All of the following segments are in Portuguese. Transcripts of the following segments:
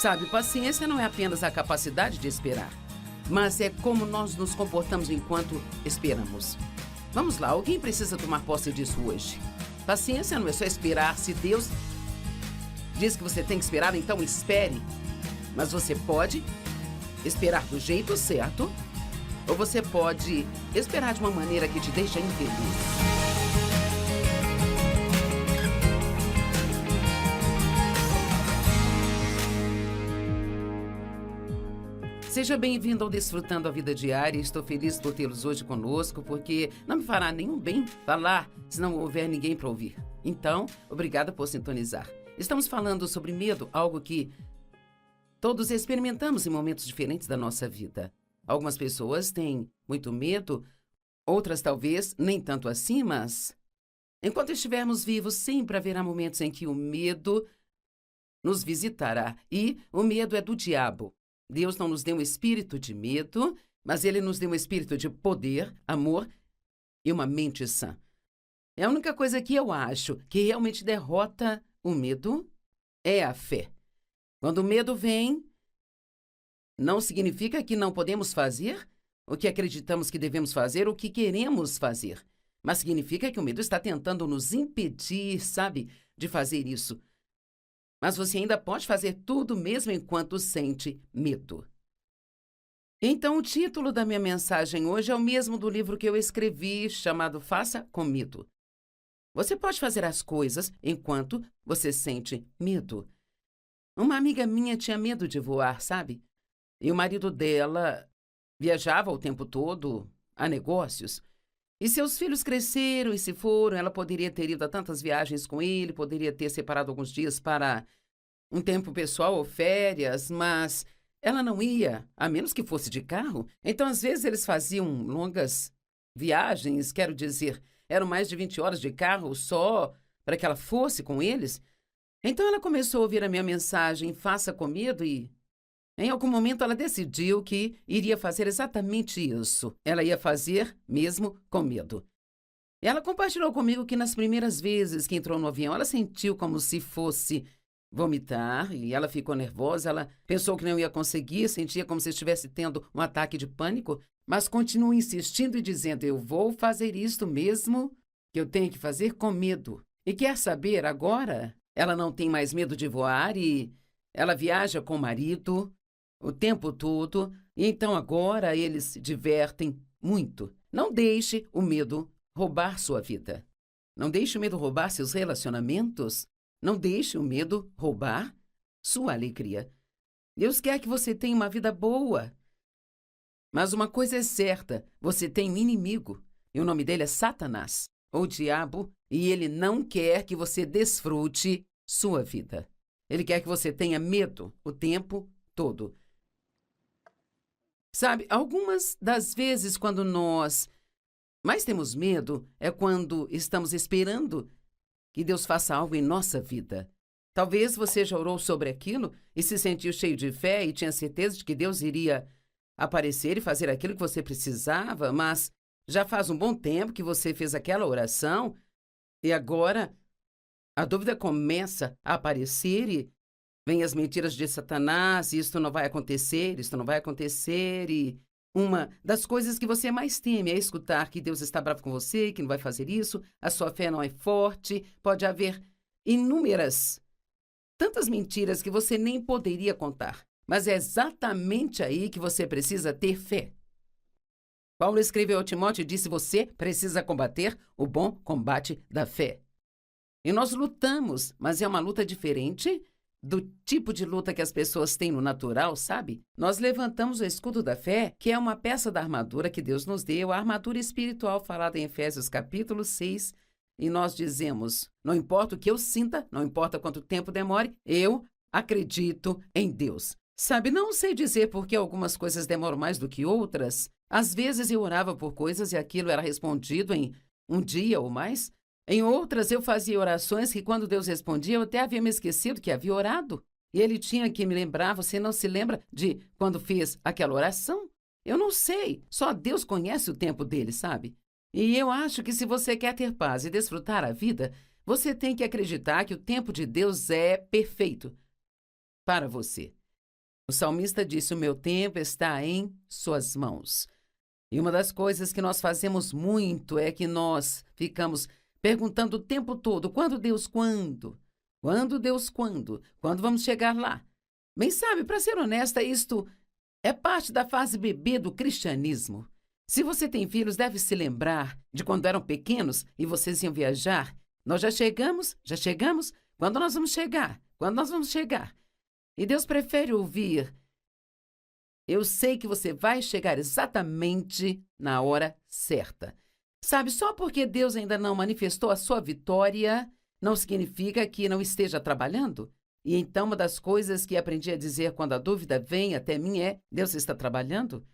Sabe, paciência não é apenas a capacidade de esperar, mas é como nós nos comportamos enquanto esperamos. Vamos lá, alguém precisa tomar posse disso hoje. Paciência não é só esperar. Se Deus diz que você tem que esperar, então espere. Mas você pode esperar do jeito certo, ou você pode esperar de uma maneira que te deixa infeliz. Seja bem-vindo ao Desfrutando a Vida Diária. Estou feliz por tê-los hoje conosco, porque não me fará nenhum bem falar se não houver ninguém para ouvir. Então, obrigada por sintonizar. Estamos falando sobre medo, algo que todos experimentamos em momentos diferentes da nossa vida. Algumas pessoas têm muito medo, outras talvez nem tanto assim, mas enquanto estivermos vivos, sempre haverá momentos em que o medo nos visitará. E o medo é do diabo. Deus não nos deu um espírito de medo, mas Ele nos deu um espírito de poder, amor e uma mente sã. É a única coisa que eu acho que realmente derrota o medo é a fé. Quando o medo vem, não significa que não podemos fazer o que acreditamos que devemos fazer ou o que queremos fazer, mas significa que o medo está tentando nos impedir, sabe, de fazer isso. Mas você ainda pode fazer tudo mesmo enquanto sente medo. Então, o título da minha mensagem hoje é o mesmo do livro que eu escrevi, chamado Faça com Medo. Você pode fazer as coisas enquanto você sente medo. Uma amiga minha tinha medo de voar, sabe? E o marido dela viajava o tempo todo a negócios. E seus filhos cresceram e se foram, ela poderia ter ido a tantas viagens com ele, poderia ter separado alguns dias para um tempo pessoal ou férias, mas ela não ia, a menos que fosse de carro. Então, às vezes, eles faziam longas viagens, quero dizer, eram mais de 20 horas de carro só para que ela fosse com eles. Então, ela começou a ouvir a minha mensagem, Faça com Medo, e em algum momento ela decidiu que iria fazer exatamente isso. Ela ia fazer mesmo com medo. Ela compartilhou comigo que nas primeiras vezes que entrou no avião, ela sentiu como se fosse vomitar e ela ficou nervosa. Ela pensou que não ia conseguir, sentia como se estivesse tendo um ataque de pânico, mas continua insistindo e dizendo, eu vou fazer isto mesmo que eu tenho que fazer com medo. E quer saber, agora ela não tem mais medo de voar e ela viaja com o marido o tempo todo, e então agora eles se divertem muito. Não deixe o medo roubar sua vida. Não deixe o medo roubar seus relacionamentos. Não deixe o medo roubar sua alegria. Deus quer que você tenha uma vida boa. Mas uma coisa é certa, você tem um inimigo, e o nome dele é Satanás, ou diabo, e ele não quer que você desfrute sua vida. Ele quer que você tenha medo o tempo todo. Sabe, algumas das vezes quando nós mais temos medo é quando estamos esperando que Deus faça algo em nossa vida. Talvez você já orou sobre aquilo e se sentiu cheio de fé e tinha certeza de que Deus iria aparecer e fazer aquilo que você precisava, mas já faz um bom tempo que você fez aquela oração e agora a dúvida começa a aparecer e vem as mentiras de Satanás, isto não vai acontecer, isto não vai acontecer, e uma das coisas que você mais teme é escutar que Deus está bravo com você, que não vai fazer isso, a sua fé não é forte, pode haver inúmeras, tantas mentiras que você nem poderia contar, mas é exatamente aí que você precisa ter fé. Paulo escreveu ao Timóteo e disse, você precisa combater o bom combate da fé. E nós lutamos, mas é uma luta diferente do tipo de luta que as pessoas têm no natural, sabe? Nós levantamos o escudo da fé, que é uma peça da armadura que Deus nos deu, a armadura espiritual falada em Efésios capítulo 6, e nós dizemos, não importa o que eu sinta, não importa quanto tempo demore, eu acredito em Deus. Sabe, não sei dizer por que algumas coisas demoram mais do que outras. Às vezes eu orava por coisas e aquilo era respondido em um dia ou mais. Em outras, eu fazia orações que, quando Deus respondia, eu até havia me esquecido que havia orado. E ele tinha que me lembrar, você não se lembra de quando fez aquela oração? Eu não sei, só Deus conhece o tempo dele, sabe? E eu acho que se você quer ter paz e desfrutar a vida, você tem que acreditar que o tempo de Deus é perfeito para você. O salmista disse: o meu tempo está em suas mãos. E uma das coisas que nós fazemos muito é que nós ficamos perguntando o tempo todo: quando, Deus, quando? Quando, Deus, quando? Quando vamos chegar lá? Bem, sabe, para ser honesta, isto é parte da fase bebê do cristianismo. Se você tem filhos, deve se lembrar de quando eram pequenos e vocês iam viajar. Nós já chegamos, já chegamos. Quando nós vamos chegar? Quando nós vamos chegar? E Deus prefere ouvir: eu sei que você vai chegar exatamente na hora certa. Sabe, só porque Deus ainda não manifestou a sua vitória, não significa que não esteja trabalhando. E então uma das coisas que aprendi a dizer quando a dúvida vem até mim é: Deus está trabalhando?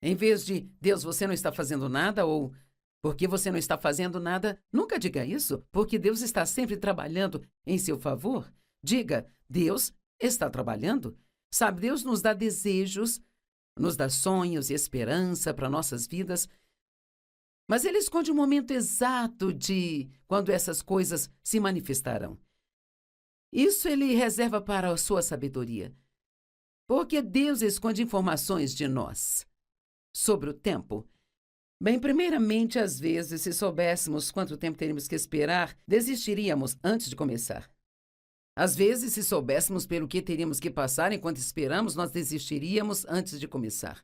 Em vez de Deus, você não está fazendo nada, ou porque você não está fazendo nada, nunca diga isso, porque Deus está sempre trabalhando em seu favor. Diga: Deus está trabalhando. Sabe, Deus nos dá desejos, nos dá sonhos e esperança para nossas vidas, mas Ele esconde o momento exato de quando essas coisas se manifestarão. Isso Ele reserva para a sua sabedoria, porque Deus esconde informações de nós sobre o tempo. Bem, primeiramente, às vezes, se soubéssemos quanto tempo teríamos que esperar, desistiríamos antes de começar. Às vezes, se soubéssemos pelo que teríamos que passar enquanto esperamos, nós desistiríamos antes de começar.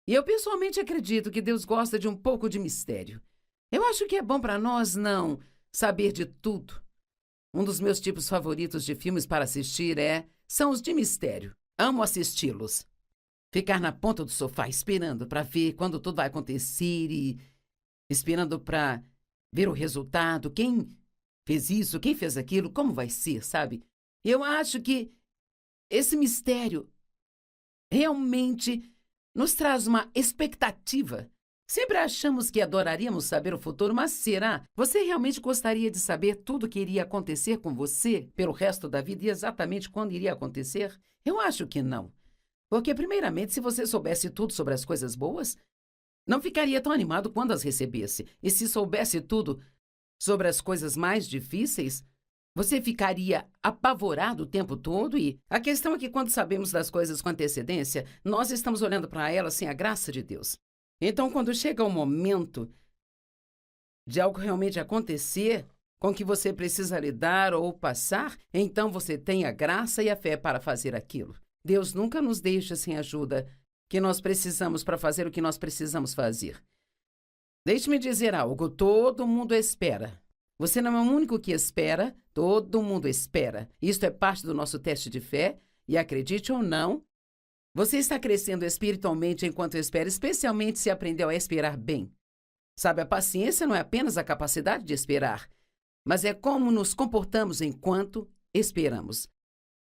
E eu pessoalmente acredito que Deus gosta de um pouco de mistério. Eu acho que é bom para nós não saber de tudo. Um dos meus tipos favoritos de filmes para assistir são os de mistério. Amo assisti-los. Ficar na ponta do sofá esperando para ver quando tudo vai acontecer e esperando para ver o resultado, quem fez isso, quem fez aquilo, como vai ser, sabe? Eu acho que esse mistério realmente nos traz uma expectativa. Sempre achamos que adoraríamos saber o futuro, mas será? Você realmente gostaria de saber tudo o que iria acontecer com você pelo resto da vida e exatamente quando iria acontecer? Eu acho que não. Porque, primeiramente, se você soubesse tudo sobre as coisas boas, não ficaria tão animado quando as recebesse. E se soubesse tudo sobre as coisas mais difíceis, você ficaria apavorado o tempo todo. E a questão é que quando sabemos das coisas com antecedência, nós estamos olhando para elas sem a graça de Deus. Então, quando chega o momento de algo realmente acontecer com que você precisa lidar ou passar, então você tem a graça e a fé para fazer aquilo. Deus nunca nos deixa sem ajuda que nós precisamos para fazer o que nós precisamos fazer. Deixe-me dizer algo: todo mundo espera. Você não é o único que espera, todo mundo espera. Isto é parte do nosso teste de fé, e acredite ou não, você está crescendo espiritualmente enquanto espera, especialmente se aprendeu a esperar bem. Sabe, a paciência não é apenas a capacidade de esperar, mas é como nos comportamos enquanto esperamos.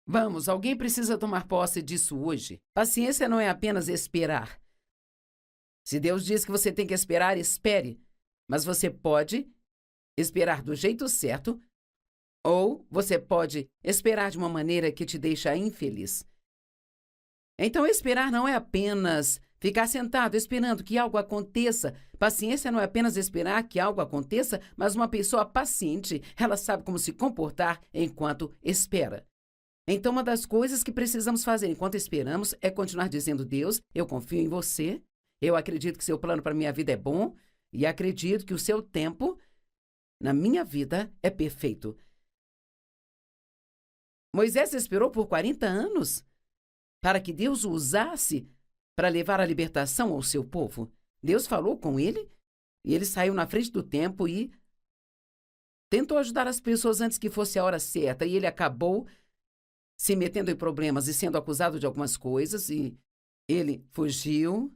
Vamos, alguém precisa tomar posse disso hoje. Paciência não é apenas esperar. Se Deus diz que você tem que esperar, espere. Mas você pode esperar do jeito certo, ou você pode esperar de uma maneira que te deixa infeliz. Então, esperar não é apenas ficar sentado esperando que algo aconteça. Paciência não é apenas esperar que algo aconteça, mas uma pessoa paciente, ela sabe como se comportar enquanto espera. Então, uma das coisas que precisamos fazer enquanto esperamos é continuar dizendo: Deus, eu confio em você, eu acredito que seu plano para a minha vida é bom e acredito que o seu tempo na minha vida é perfeito. Moisés esperou por 40 anos para que Deus o usasse para levar a libertação ao seu povo. Deus falou com ele e ele saiu na frente do tempo e tentou ajudar as pessoas antes que fosse a hora certa, e ele acabou se metendo em problemas e sendo acusado de algumas coisas, e ele fugiu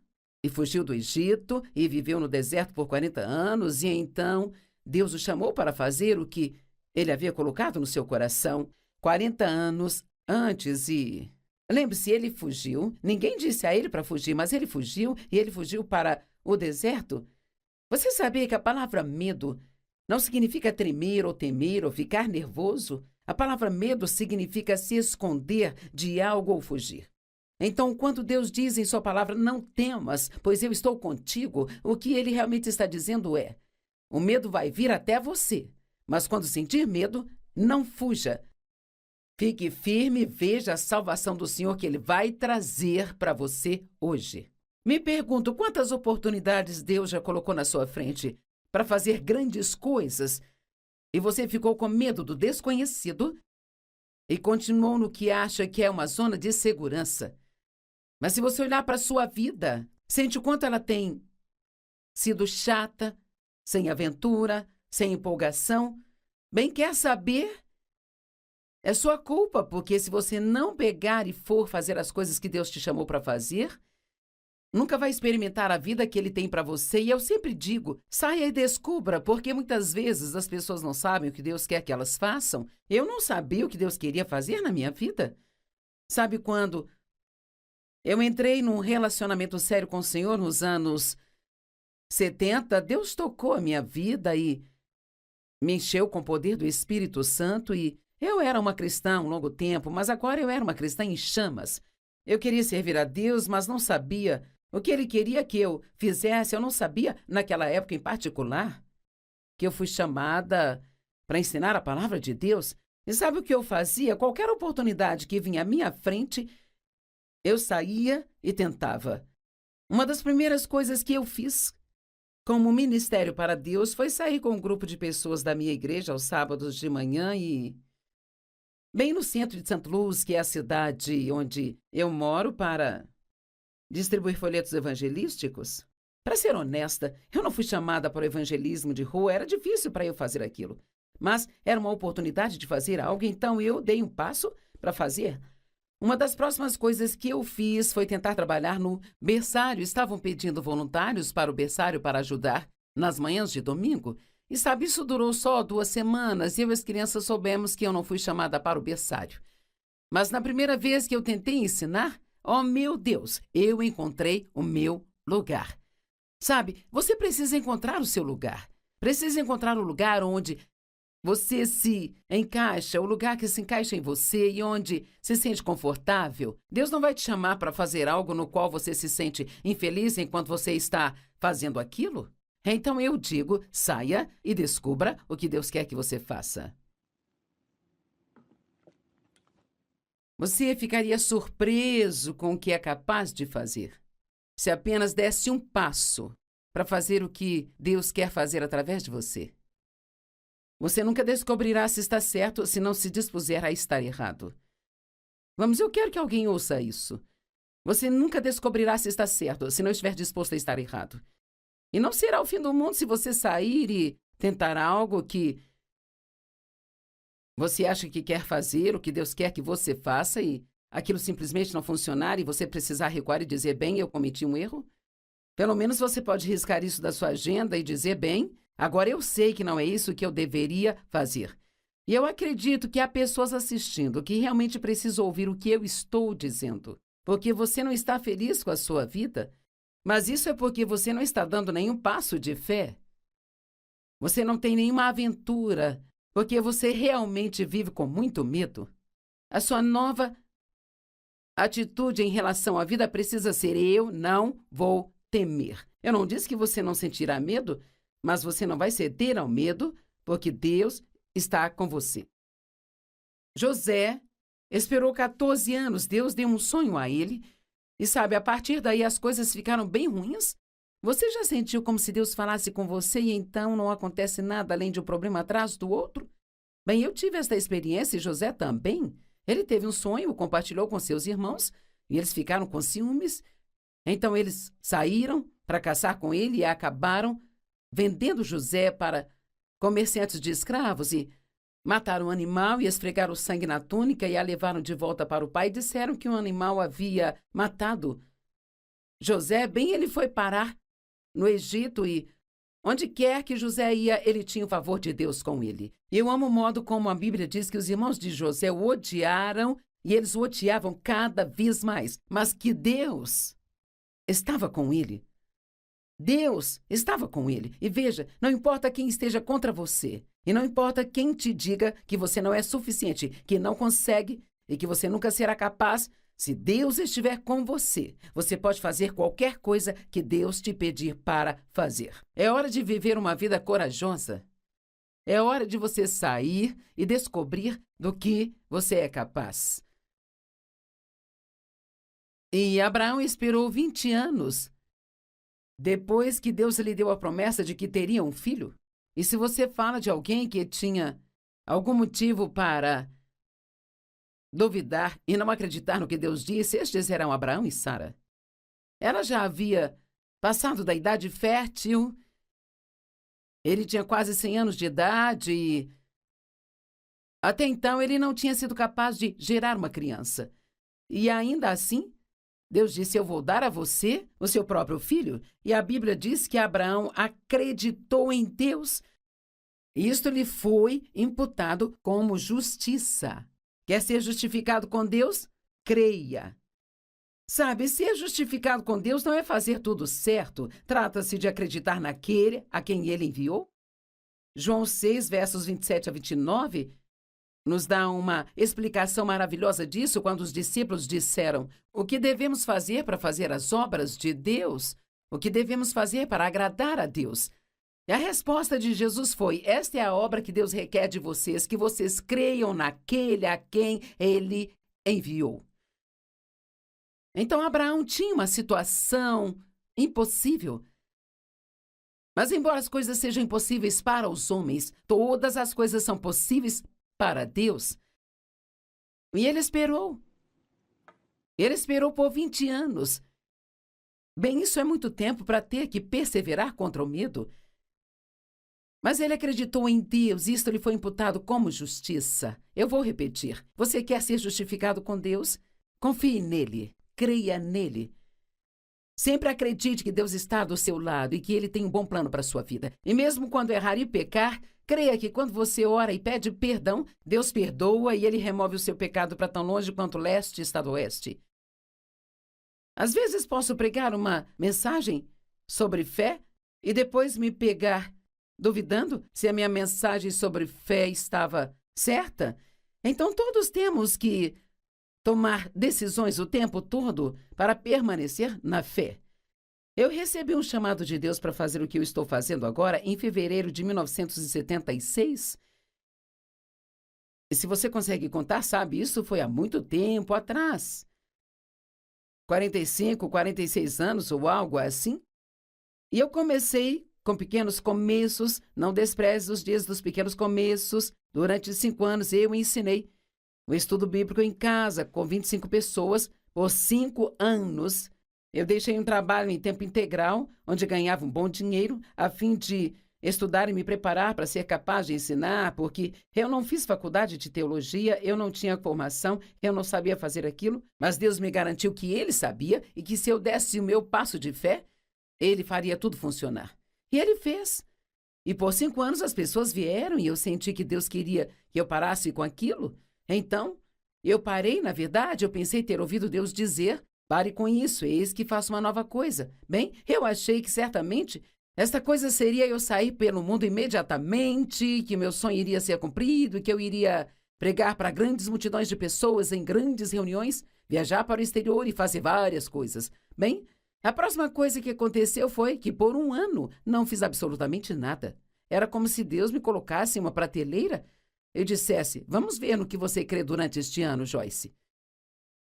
do Egito e viveu no deserto por 40 anos, e então Deus o chamou para fazer o que ele havia colocado no seu coração 40 anos antes. E lembre-se, ele fugiu. Ninguém disse a ele para fugir, mas ele fugiu, e ele fugiu para o deserto. Você sabia que a palavra medo não significa tremer ou temer ou ficar nervoso? A palavra medo significa se esconder de algo ou fugir. Então, quando Deus diz em sua palavra: não temas, pois eu estou contigo, o que ele realmente está dizendo é: o medo vai vir até você, mas quando sentir medo, não fuja. Fique firme e veja a salvação do Senhor que Ele vai trazer para você hoje. Me pergunto quantas oportunidades Deus já colocou na sua frente para fazer grandes coisas e você ficou com medo do desconhecido e continuou no que acha que é uma zona de segurança. Mas se você olhar para a sua vida, sente o quanto ela tem sido chata, sem aventura, sem empolgação. Bem, quer saber? É sua culpa, porque se você não pegar e for fazer as coisas que Deus te chamou para fazer, nunca vai experimentar a vida que Ele tem para você. E eu sempre digo, saia e descubra, porque muitas vezes as pessoas não sabem o que Deus quer que elas façam. Eu não sabia o que Deus queria fazer na minha vida. Sabe quando eu entrei num relacionamento sério com o Senhor nos anos 70, Deus tocou a minha vida e me encheu com o poder do Espírito Santo e eu era uma cristã há um longo tempo, mas agora eu era uma cristã em chamas. Eu queria servir a Deus, mas não sabia o que Ele queria que eu fizesse. Eu não sabia, naquela época em particular, que eu fui chamada para ensinar a palavra de Deus. E sabe o que eu fazia? Qualquer oportunidade que vinha à minha frente, eu saía e tentava. Uma das primeiras coisas que eu fiz como ministério para Deus foi sair com um grupo de pessoas da minha igreja aos sábados de manhã e bem no centro de St. Louis, que é a cidade onde eu moro, para distribuir folhetos evangelísticos. Para ser honesta, eu não fui chamada para o evangelismo de rua, era difícil para eu fazer aquilo. Mas era uma oportunidade de fazer algo, então eu dei um passo para fazer. Uma das próximas coisas que eu fiz foi tentar trabalhar no berçário. Estavam pedindo voluntários para o berçário para ajudar nas manhãs de domingo. E sabe, isso durou só 2 semanas e eu e as crianças soubemos que eu não fui chamada para o berçário. Mas na primeira vez que eu tentei ensinar, oh meu Deus, eu encontrei o meu lugar. Sabe, você precisa encontrar o seu lugar. Precisa encontrar o lugar onde você se encaixa, o lugar que se encaixa em você e onde se sente confortável. Deus não vai te chamar para fazer algo no qual você se sente infeliz enquanto você está fazendo aquilo. Então eu digo, saia e descubra o que Deus quer que você faça. Você ficaria surpreso com o que é capaz de fazer se apenas desse um passo para fazer o que Deus quer fazer através de você. Você nunca descobrirá se está certo se não se dispuser a estar errado. Vamos, eu quero que alguém ouça isso. Você nunca descobrirá se está certo se não estiver disposto a estar errado. E não será o fim do mundo se você sair e tentar algo que você acha que quer fazer, o que Deus quer que você faça, e aquilo simplesmente não funcionar e você precisar recuar e dizer, bem, eu cometi um erro. Pelo menos você pode riscar isso da sua agenda e dizer, bem, agora eu sei que não é isso que eu deveria fazer. E eu acredito que há pessoas assistindo que realmente precisam ouvir o que eu estou dizendo, porque você não está feliz com a sua vida. Mas isso é porque você não está dando nenhum passo de fé. Você não tem nenhuma aventura, porque você realmente vive com muito medo. A sua nova atitude em relação à vida precisa ser: eu não vou temer. Eu não disse que você não sentirá medo, mas você não vai ceder ao medo, porque Deus está com você. José esperou 14 anos, Deus deu um sonho a ele. E sabe, a partir daí as coisas ficaram bem ruins. Você já sentiu como se Deus falasse com você e então não acontece nada além de um problema atrás do outro? Bem, eu tive esta experiência e José também. Ele teve um sonho, compartilhou com seus irmãos e eles ficaram com ciúmes. Então eles saíram para caçar com ele e acabaram vendendo José para comerciantes de escravos e mataram o animal e esfregaram o sangue na túnica e a levaram de volta para o pai e disseram que o animal havia matado José. Bem, ele foi parar no Egito e onde quer que José ia, ele tinha o favor de Deus com ele. Eu amo o modo como a Bíblia diz que os irmãos de José o odiaram e eles o odiavam cada vez mais, mas que Deus estava com ele. Deus estava com ele. E veja, não importa quem esteja contra você, e não importa quem te diga que você não é suficiente, que não consegue e que você nunca será capaz, se Deus estiver com você, você pode fazer qualquer coisa que Deus te pedir para fazer. É hora de viver uma vida corajosa. É hora de você sair e descobrir do que você é capaz. E Abraão esperou 20 anos depois que Deus lhe deu a promessa de que teria um filho. E se você fala de alguém que tinha algum motivo para duvidar e não acreditar no que Deus disse, estes eram Abraão e Sara. Ela já havia passado da idade fértil, ele tinha quase 100 anos de idade e até então ele não tinha sido capaz de gerar uma criança. E ainda assim, Deus disse, eu vou dar a você o seu próprio filho. E a Bíblia diz que Abraão acreditou em Deus. E isto lhe foi imputado como justiça. Quer ser justificado com Deus? Creia. Sabe, ser justificado com Deus não é fazer tudo certo. Trata-se de acreditar naquele a quem ele enviou. João 6, versos 27 a 29, nos dá uma explicação maravilhosa disso quando os discípulos disseram: o que devemos fazer para fazer as obras de Deus? O que devemos fazer para agradar a Deus? E a resposta de Jesus foi: esta é a obra que Deus requer de vocês, que vocês creiam naquele a quem ele enviou. Então Abraão tinha uma situação impossível. Mas embora as coisas sejam impossíveis para os homens, todas as coisas são possíveis para Deus. E ele esperou. Ele esperou por 20 anos. Bem, isso é muito tempo para ter que perseverar contra o medo. Mas ele acreditou em Deus e isto lhe foi imputado como justiça. Eu vou repetir. Você quer ser justificado com Deus? Confie nele. Creia nele. Sempre acredite que Deus está do seu lado e que ele tem um bom plano para a sua vida. E mesmo quando errar e pecar, creia que quando você ora e pede perdão, Deus perdoa e ele remove o seu pecado para tão longe quanto o leste está do oeste. Às vezes posso pregar uma mensagem sobre fé e depois me pegar duvidando se a minha mensagem sobre fé estava certa. Então todos temos que tomar decisões o tempo todo para permanecer na fé. Eu recebi um chamado de Deus para fazer o que eu estou fazendo agora em fevereiro de 1976. E se você consegue contar, sabe, isso foi há muito tempo atrás. 45, 46 anos ou algo assim. E eu comecei com pequenos começos, não despreze os dias dos pequenos começos. Durante 5 anos eu ensinei um estudo bíblico em casa, com 25 pessoas, por 5 anos. Eu deixei um trabalho em tempo integral, onde ganhava um bom dinheiro, a fim de estudar e me preparar para ser capaz de ensinar, porque eu não fiz faculdade de teologia, eu não tinha formação, eu não sabia fazer aquilo, mas Deus me garantiu que Ele sabia e que se eu desse o meu passo de fé, Ele faria tudo funcionar. E Ele fez. E por 5 anos as pessoas vieram e eu senti que Deus queria que eu parasse com aquilo. Então, eu parei, na verdade, eu pensei ter ouvido Deus dizer, pare com isso, eis que faço uma nova coisa. Bem, eu achei que certamente esta coisa seria eu sair pelo mundo imediatamente, que meu sonho iria ser cumprido, que eu iria pregar para grandes multidões de pessoas em grandes reuniões, viajar para o exterior e fazer várias coisas. Bem, a próxima coisa que aconteceu foi que por 1 ano não fiz absolutamente nada. Era como se Deus me colocasse em uma prateleira e dissesse, vamos ver no que você crê durante este ano, Joyce.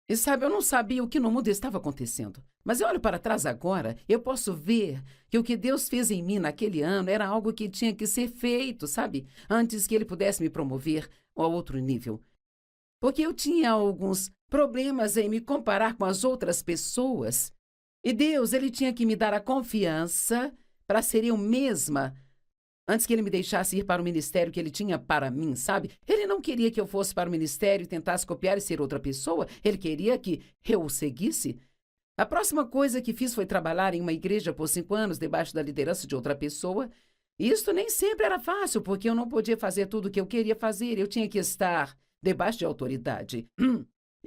E sabe, eu não sabia o que no mundo estava acontecendo. Mas eu olho para trás agora, eu posso ver que o que Deus fez em mim naquele ano era algo que tinha que ser feito, sabe? Antes que Ele pudesse me promover a outro nível. Porque eu tinha alguns problemas em me comparar com as outras pessoas. E Deus, Ele tinha que me dar a confiança para ser eu mesma antes que Ele me deixasse ir para o ministério que Ele tinha para mim, sabe? Ele não queria que eu fosse para o ministério e tentasse copiar e ser outra pessoa. Ele queria que eu o seguisse. A próxima coisa que fiz foi trabalhar em uma igreja por 5 anos debaixo da liderança de outra pessoa. E isso nem sempre era fácil, porque eu não podia fazer tudo o que eu queria fazer. Eu tinha que estar debaixo de autoridade.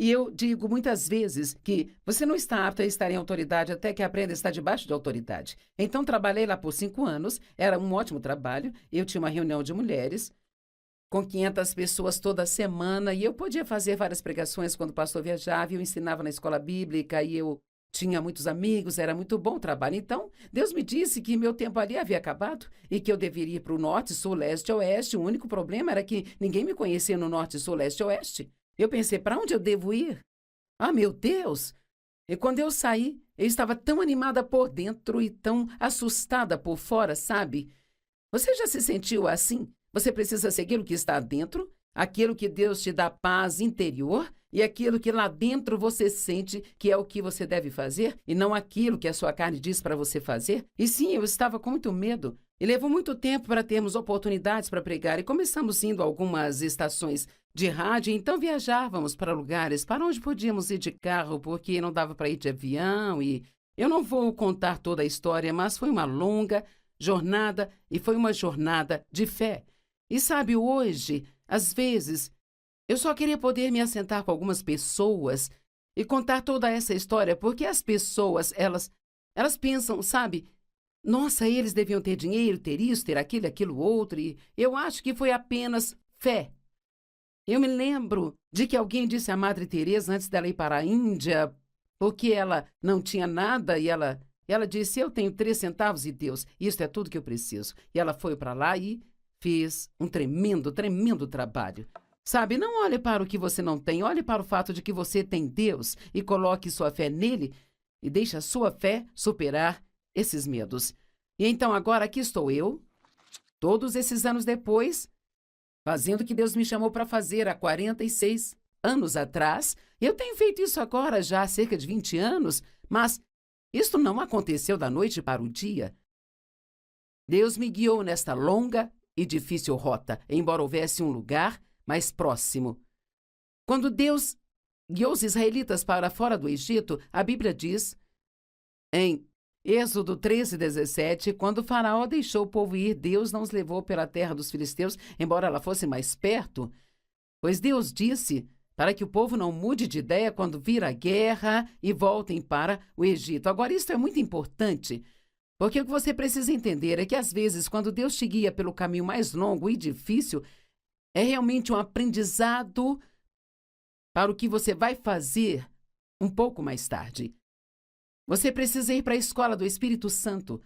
E eu digo muitas vezes que você não está apto a estar em autoridade até que aprenda a estar debaixo de autoridade. Então, trabalhei lá por 5 anos, era um ótimo trabalho. Eu tinha uma reunião de mulheres com 500 pessoas toda semana e eu podia fazer várias pregações quando o pastor viajava, eu ensinava na escola bíblica e eu tinha muitos amigos, era muito bom o trabalho. Então, Deus me disse que meu tempo ali havia acabado e que eu deveria ir para o norte, sul, leste, oeste. O único problema era que ninguém me conhecia no norte, sul, leste, oeste. Eu pensei, para onde eu devo ir? Ah, meu Deus! E quando eu saí, eu estava tão animada por dentro e tão assustada por fora, sabe? Você já se sentiu assim? Você precisa seguir o que está dentro, aquilo que Deus te dá paz interior e aquilo que lá dentro você sente que é o que você deve fazer e não aquilo que a sua carne diz para você fazer. E sim, eu estava com muito medo e levou muito tempo para termos oportunidades para pregar e começamos indo a algumas estações de rádio, então viajávamos para lugares para onde podíamos ir de carro porque não dava para ir de avião e eu não vou contar toda a história, mas foi uma longa jornada e foi uma jornada de fé. E sabe, hoje, às vezes, eu só queria poder me assentar com algumas pessoas e contar toda essa história, porque as pessoas, elas pensam, sabe, nossa, eles deviam ter dinheiro, ter isso, ter aquilo, aquilo outro, e eu acho que foi apenas fé. Eu me lembro de que alguém disse à Madre Teresa antes dela ir para a Índia, porque ela não tinha nada, e ela disse, eu tenho 3 centavos e Deus, isso é tudo que eu preciso. E ela foi para lá e fez um tremendo, tremendo trabalho. Sabe, não olhe para o que você não tem, olhe para o fato de que você tem Deus e coloque sua fé nele e deixe a sua fé superar esses medos. E então agora aqui estou eu, todos esses anos depois, fazendo o que Deus me chamou para fazer há 46 anos atrás. Eu tenho feito isso agora já há cerca de 20 anos, mas isto não aconteceu da noite para o dia. Deus me guiou nesta longa e difícil rota, embora houvesse um lugar mais próximo. Quando Deus guiou os israelitas para fora do Egito, a Bíblia diz, em Êxodo 13:17, quando Faraó deixou o povo ir, Deus não os levou pela terra dos filisteus, embora ela fosse mais perto, pois Deus disse para que o povo não mude de ideia quando vir a guerra e voltem para o Egito. Agora, isso é muito importante, porque o que você precisa entender é que, às vezes, quando Deus te guia pelo caminho mais longo e difícil, é realmente um aprendizado para o que você vai fazer um pouco mais tarde. Você precisa ir para a escola do Espírito Santo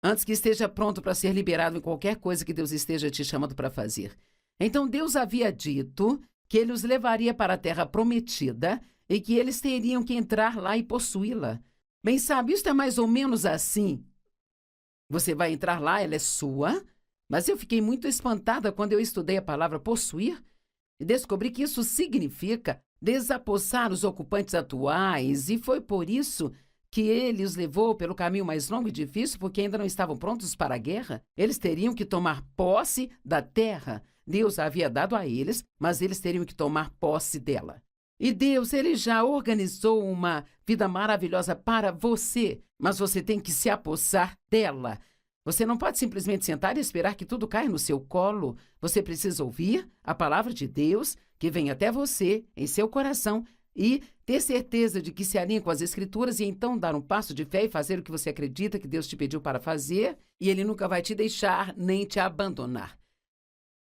antes que esteja pronto para ser liberado em qualquer coisa que Deus esteja te chamando para fazer. Então, Deus havia dito que Ele os levaria para a terra prometida e que eles teriam que entrar lá e possuí-la. Bem, sabe, isso é mais ou menos assim. Você vai entrar lá, ela é sua, mas eu fiquei muito espantada quando eu estudei a palavra possuir e descobri que isso significa desapossar os ocupantes atuais, e foi por isso que ele os levou pelo caminho mais longo e difícil, porque ainda não estavam prontos para a guerra. Eles teriam que tomar posse da terra. Deus a havia dado a eles, mas eles teriam que tomar posse dela. E Deus, Ele já organizou uma vida maravilhosa para você, mas você tem que se apossar dela. Você não pode simplesmente sentar e esperar que tudo caia no seu colo. Você precisa ouvir a palavra de Deus, que vem até você, em seu coração, e ter certeza de que se alinha com as Escrituras e então dar um passo de fé e fazer o que você acredita que Deus te pediu para fazer, e Ele nunca vai te deixar nem te abandonar.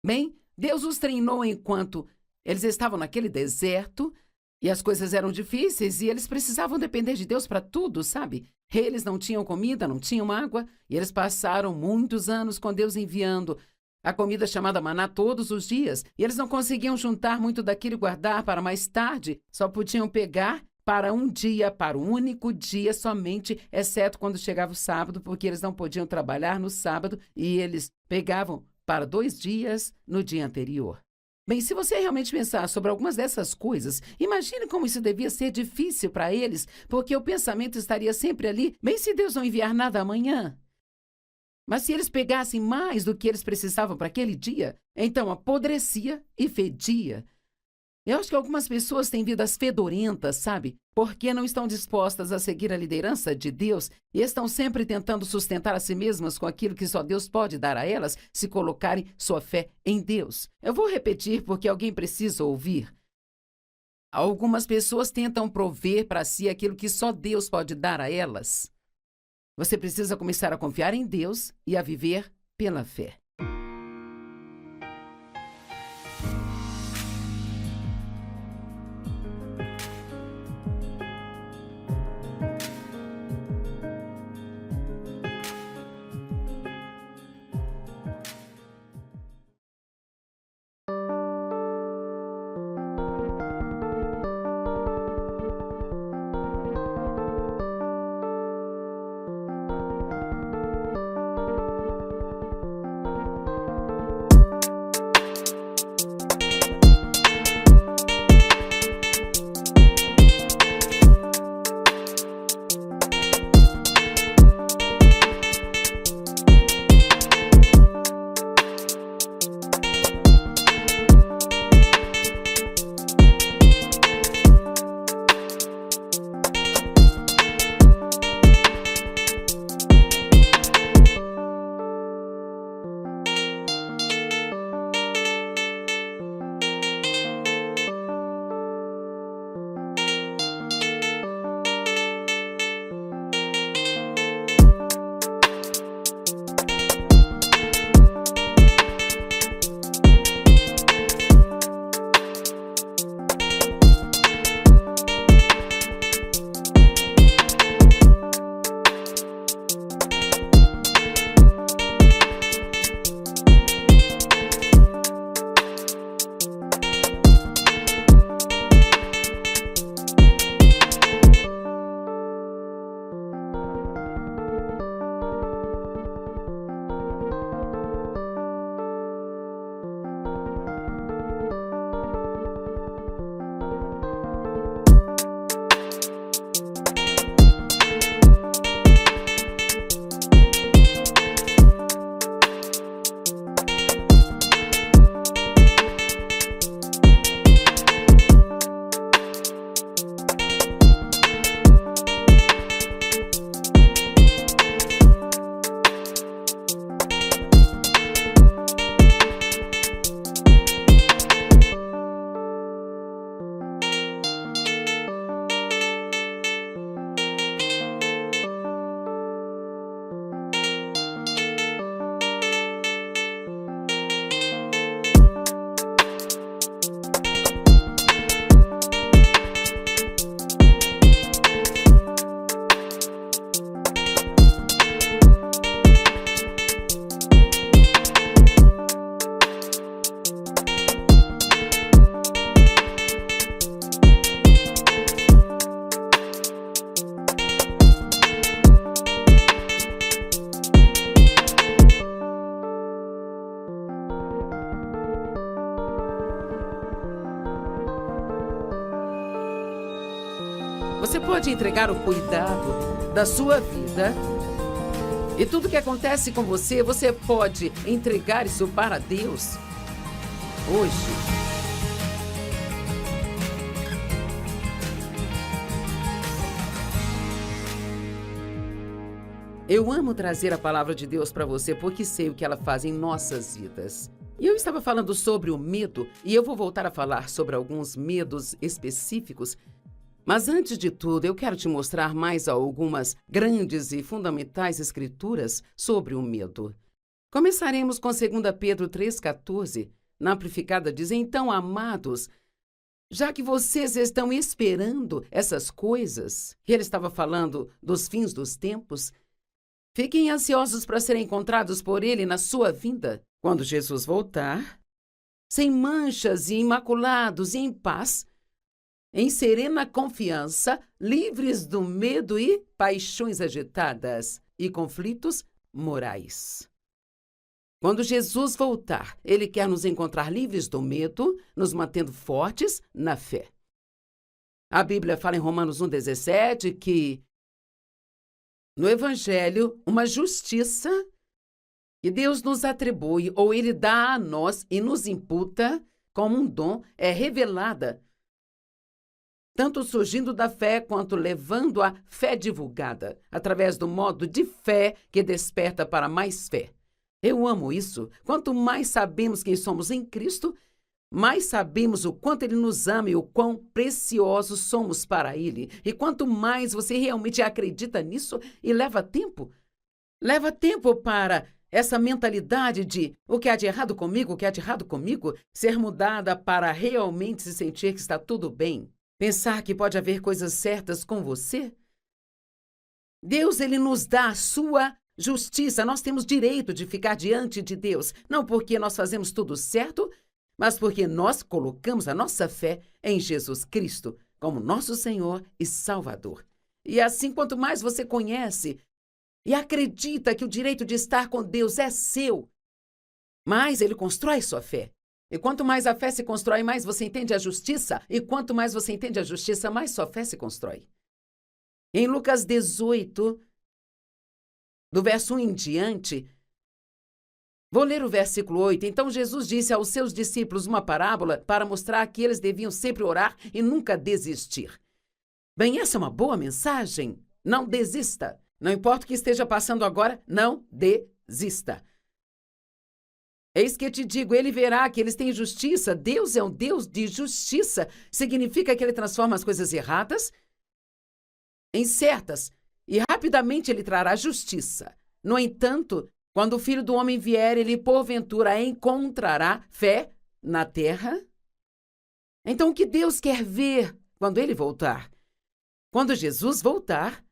Bem, Deus os treinou enquanto eles estavam naquele deserto e as coisas eram difíceis e eles precisavam depender de Deus para tudo, sabe? Eles não tinham comida, não tinham água e eles passaram muitos anos com Deus enviando a comida chamada maná todos os dias. E eles não conseguiam juntar muito daquilo e guardar para mais tarde. Só podiam pegar para um dia, para um único dia somente, exceto quando chegava o sábado, porque eles não podiam trabalhar no sábado e eles pegavam para 2 dias no dia anterior. Bem, se você realmente pensar sobre algumas dessas coisas, imagine como isso devia ser difícil para eles, porque o pensamento estaria sempre ali, bem, se Deus não enviar nada amanhã. Mas se eles pegassem mais do que eles precisavam para aquele dia, então apodrecia e fedia. Eu acho que algumas pessoas têm vidas fedorentas, sabe? Porque não estão dispostas a seguir a liderança de Deus e estão sempre tentando sustentar a si mesmas com aquilo que só Deus pode dar a elas se colocarem sua fé em Deus. Eu vou repetir porque alguém precisa ouvir. Algumas pessoas tentam prover para si aquilo que só Deus pode dar a elas. Você precisa começar a confiar em Deus e a viver pela fé. Você pode entregar o cuidado da sua vida e tudo que acontece com você, você pode entregar isso para Deus hoje. Eu amo trazer a palavra de Deus para você porque sei o que ela faz em nossas vidas. E eu estava falando sobre o medo e eu vou voltar a falar sobre alguns medos específicos. Mas antes de tudo, eu quero te mostrar mais algumas grandes e fundamentais escrituras sobre o medo. Começaremos com 2 Pedro 3,14. Na Amplificada diz: então, amados, já que vocês estão esperando essas coisas, e ele estava falando dos fins dos tempos, fiquem ansiosos para serem encontrados por ele na sua vinda, quando Jesus voltar, sem manchas e imaculados e em paz, em serena confiança, livres do medo e paixões agitadas e conflitos morais. Quando Jesus voltar, ele quer nos encontrar livres do medo, nos mantendo fortes na fé. A Bíblia fala em Romanos 1,17 que no Evangelho, uma justiça que Deus nos atribui ou Ele dá a nós e nos imputa como um dom é revelada, tanto surgindo da fé quanto levando a fé divulgada, através do modo de fé que desperta para mais fé. Eu amo isso. Quanto mais sabemos quem somos em Cristo, mais sabemos o quanto Ele nos ama e o quão preciosos somos para Ele. E quanto mais você realmente acredita nisso e leva tempo para essa mentalidade de o que há de errado comigo, o que há de errado comigo, ser mudada para realmente se sentir que está tudo bem. Pensar que pode haver coisas certas com você. Deus, Ele nos dá a sua justiça. Nós temos direito de ficar diante de Deus, não porque nós fazemos tudo certo, mas porque nós colocamos a nossa fé em Jesus Cristo como nosso Senhor e Salvador. E assim, quanto mais você conhece e acredita que o direito de estar com Deus é seu, mais Ele constrói sua fé. E quanto mais a fé se constrói, mais você entende a justiça. E quanto mais você entende a justiça, mais sua fé se constrói. Em Lucas 18, do verso 1 em diante, vou ler o versículo 8. Então Jesus disse aos seus discípulos uma parábola para mostrar que eles deviam sempre orar e nunca desistir. Bem, essa é uma boa mensagem. Não desista. Não importa o que esteja passando agora, não desista. Eis que te digo, ele verá que eles têm justiça. Deus é um Deus de justiça. Significa que ele transforma as coisas erradas em certas e rapidamente ele trará justiça. No entanto, quando o Filho do Homem vier, ele porventura encontrará fé na terra? Então, o que Deus quer ver quando ele voltar? Quando Jesus voltar,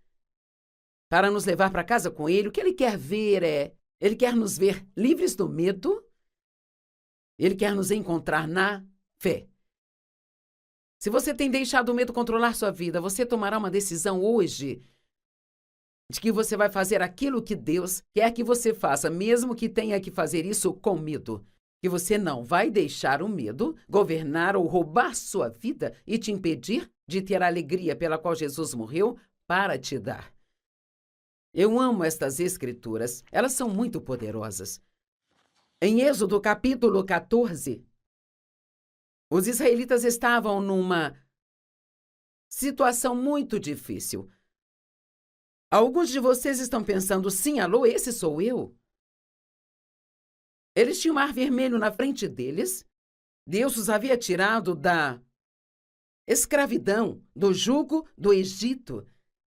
para nos levar para casa com ele, o que ele quer ver ele quer nos ver livres do medo, ele quer nos encontrar na fé. Se você tem deixado o medo controlar sua vida, você tomará uma decisão hoje de que você vai fazer aquilo que Deus quer que você faça, mesmo que tenha que fazer isso com medo. Que você não vai deixar o medo governar ou roubar sua vida e te impedir de ter a alegria pela qual Jesus morreu para te dar. Eu amo estas escrituras, elas são muito poderosas. Em Êxodo capítulo 14, os israelitas estavam numa situação muito difícil. Alguns de vocês estão pensando, sim, alô, esse sou eu? Eles tinham o Mar Vermelho na frente deles. Deus os havia tirado da escravidão, do jugo do Egito,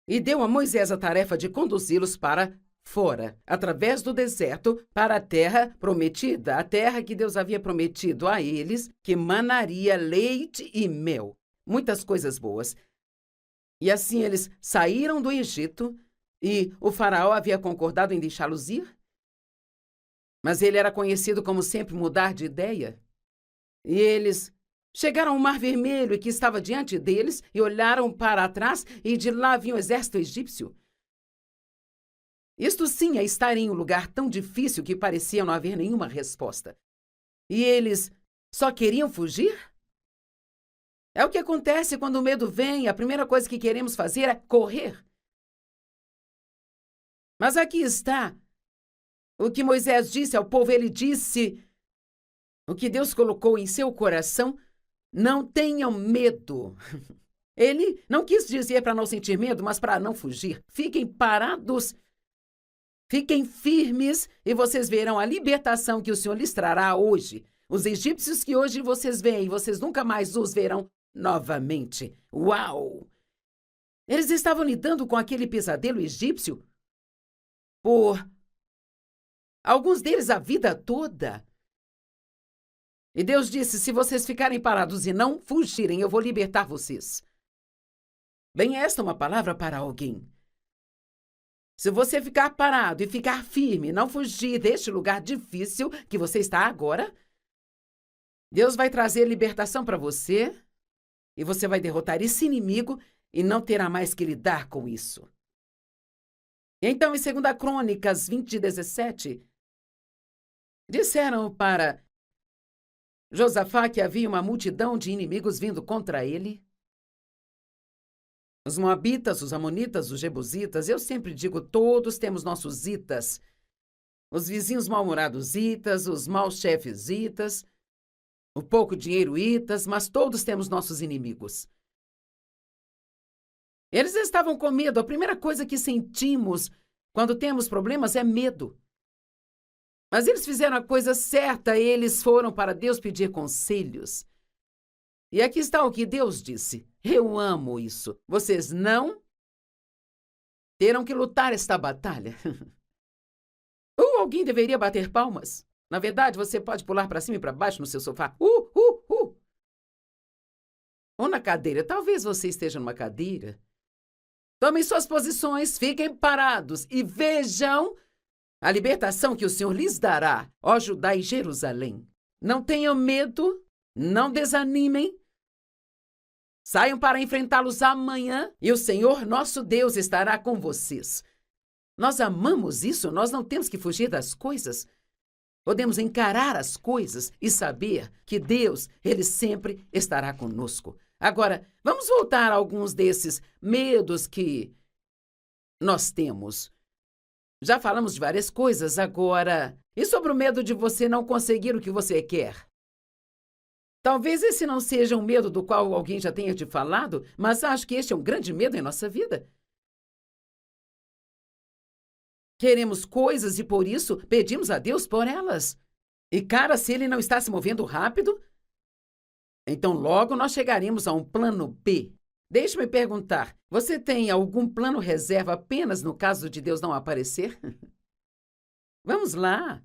e deu a Moisés a tarefa de conduzi-los para fora, através do deserto, para a terra prometida, a terra que Deus havia prometido a eles, que manaria leite e mel, muitas coisas boas. E assim eles saíram do Egito, e o faraó havia concordado em deixá-los ir. Mas ele era conhecido como sempre mudar de ideia. E eles chegaram ao Mar Vermelho, que estava diante deles, e olharam para trás, e de lá vinha o exército egípcio. Isto sim é estar em um lugar tão difícil que parecia não haver nenhuma resposta. E eles só queriam fugir? É o que acontece quando o medo vem, a primeira coisa que queremos fazer é correr. Mas aqui está o que Moisés disse ao povo, ele disse o que Deus colocou em seu coração: não tenham medo. Ele não quis dizer para não sentir medo, mas para não fugir. Fiquem parados, fiquem firmes e vocês verão a libertação que o Senhor lhes trará hoje. Os egípcios que hoje vocês veem, vocês nunca mais os verão novamente. Uau! Eles estavam lidando com aquele pesadelo egípcio por alguns deles a vida toda. E Deus disse: se vocês ficarem parados e não fugirem, eu vou libertar vocês. Bem, esta é uma palavra para alguém. Se você ficar parado e ficar firme, não fugir deste lugar difícil que você está agora, Deus vai trazer libertação para você e você vai derrotar esse inimigo e não terá mais que lidar com isso. Então, em 2 Crônicas 20:17, disseram para Josafá que havia uma multidão de inimigos vindo contra ele. Os moabitas, os amonitas, os jebusitas, eu sempre digo, todos temos nossos itas. Os vizinhos mal-humorados itas, os maus chefes itas, o pouco dinheiro itas, mas todos temos nossos inimigos. Eles estavam com medo. A primeira coisa que sentimos quando temos problemas é medo. Mas eles fizeram a coisa certa, eles foram para Deus pedir conselhos. E aqui está o que Deus disse. Eu amo isso. Vocês não terão que lutar esta batalha. Ou alguém deveria bater palmas. Na verdade, você pode pular para cima e para baixo no seu sofá. Ou na cadeira. Talvez você esteja numa cadeira. Tomem suas posições, fiquem parados e vejam a libertação que o Senhor lhes dará, ó Judá e Jerusalém. Não tenham medo, não desanimem. Saiam para enfrentá-los amanhã e o Senhor, nosso Deus, estará com vocês. Nós amamos isso, nós não temos que fugir das coisas. Podemos encarar as coisas e saber que Deus, Ele sempre estará conosco. Agora, vamos voltar a alguns desses medos que nós temos. Já falamos de várias coisas agora. E sobre o medo de você não conseguir o que você quer? Talvez esse não seja um medo do qual alguém já tenha te falado, mas acho que este é um grande medo em nossa vida. Queremos coisas e por isso pedimos a Deus por elas. E cara, se ele não está se movendo rápido, então logo nós chegaremos a um plano B. Deixe-me perguntar, você tem algum plano reserva apenas no caso de Deus não aparecer? Vamos lá.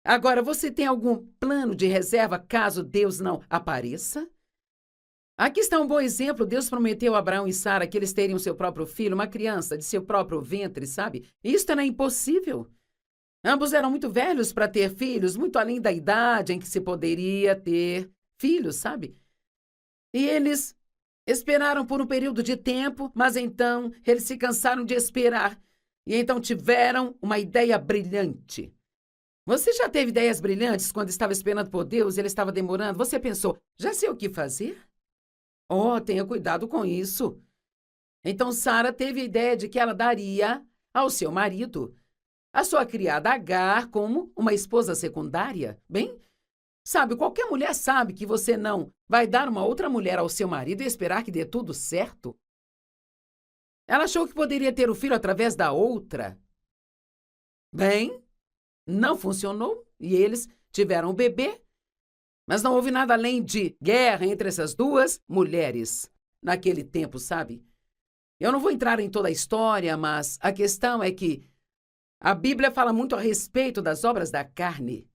Agora, você tem algum plano de reserva caso Deus não apareça? Aqui está um bom exemplo. Deus prometeu a Abraão e Sara que eles teriam seu próprio filho, uma criança de seu próprio ventre, sabe? Isto era impossível. Ambos eram muito velhos para ter filhos, muito além da idade em que se poderia ter filhos, sabe? E eles esperaram por um período de tempo, mas então eles se cansaram de esperar. E então tiveram uma ideia brilhante. Você já teve ideias brilhantes quando estava esperando por Deus e ele estava demorando? Você pensou, já sei o que fazer? Oh, tenha cuidado com isso. Então Sara teve a ideia de que ela daria ao seu marido a sua criada Agar como uma esposa secundária. Bem, sabe, qualquer mulher sabe que você não vai dar uma outra mulher ao seu marido e esperar que dê tudo certo. Ela achou que poderia ter o filho através da outra. Bem, não funcionou e eles tiveram o bebê, mas não houve nada além de guerra entre essas duas mulheres naquele tempo, sabe? Eu não vou entrar em toda a história, mas a questão é que a Bíblia fala muito a respeito das obras da carne.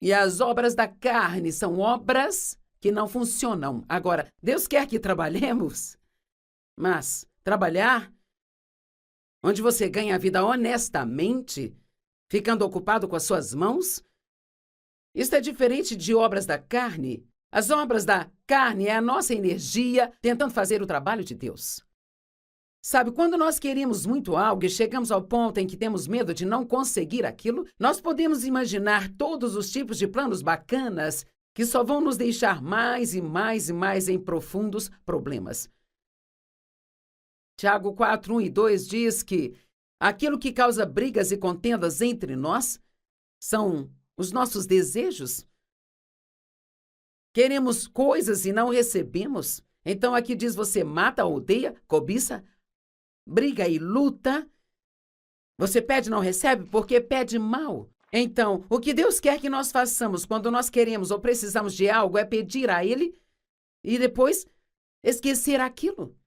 E as obras da carne são obras que não funcionam. Agora, Deus quer que trabalhemos, mas trabalhar onde você ganha a vida honestamente, ficando ocupado com as suas mãos, isso é diferente de obras da carne. As obras da carne é a nossa energia tentando fazer o trabalho de Deus. Sabe, quando nós queremos muito algo e chegamos ao ponto em que temos medo de não conseguir aquilo, nós podemos imaginar todos os tipos de planos bacanas que só vão nos deixar mais e mais e mais em profundos problemas. Tiago 4, 1 e 2 diz que aquilo que causa brigas e contendas entre nós são os nossos desejos. Queremos coisas e não recebemos. Então aqui diz: você mata, odeia, cobiça, briga e luta. Você pede e não recebe porque pede mal. Então, o que Deus quer que nós façamos quando nós queremos ou precisamos de algo é pedir a Ele e depois esquecer aquilo.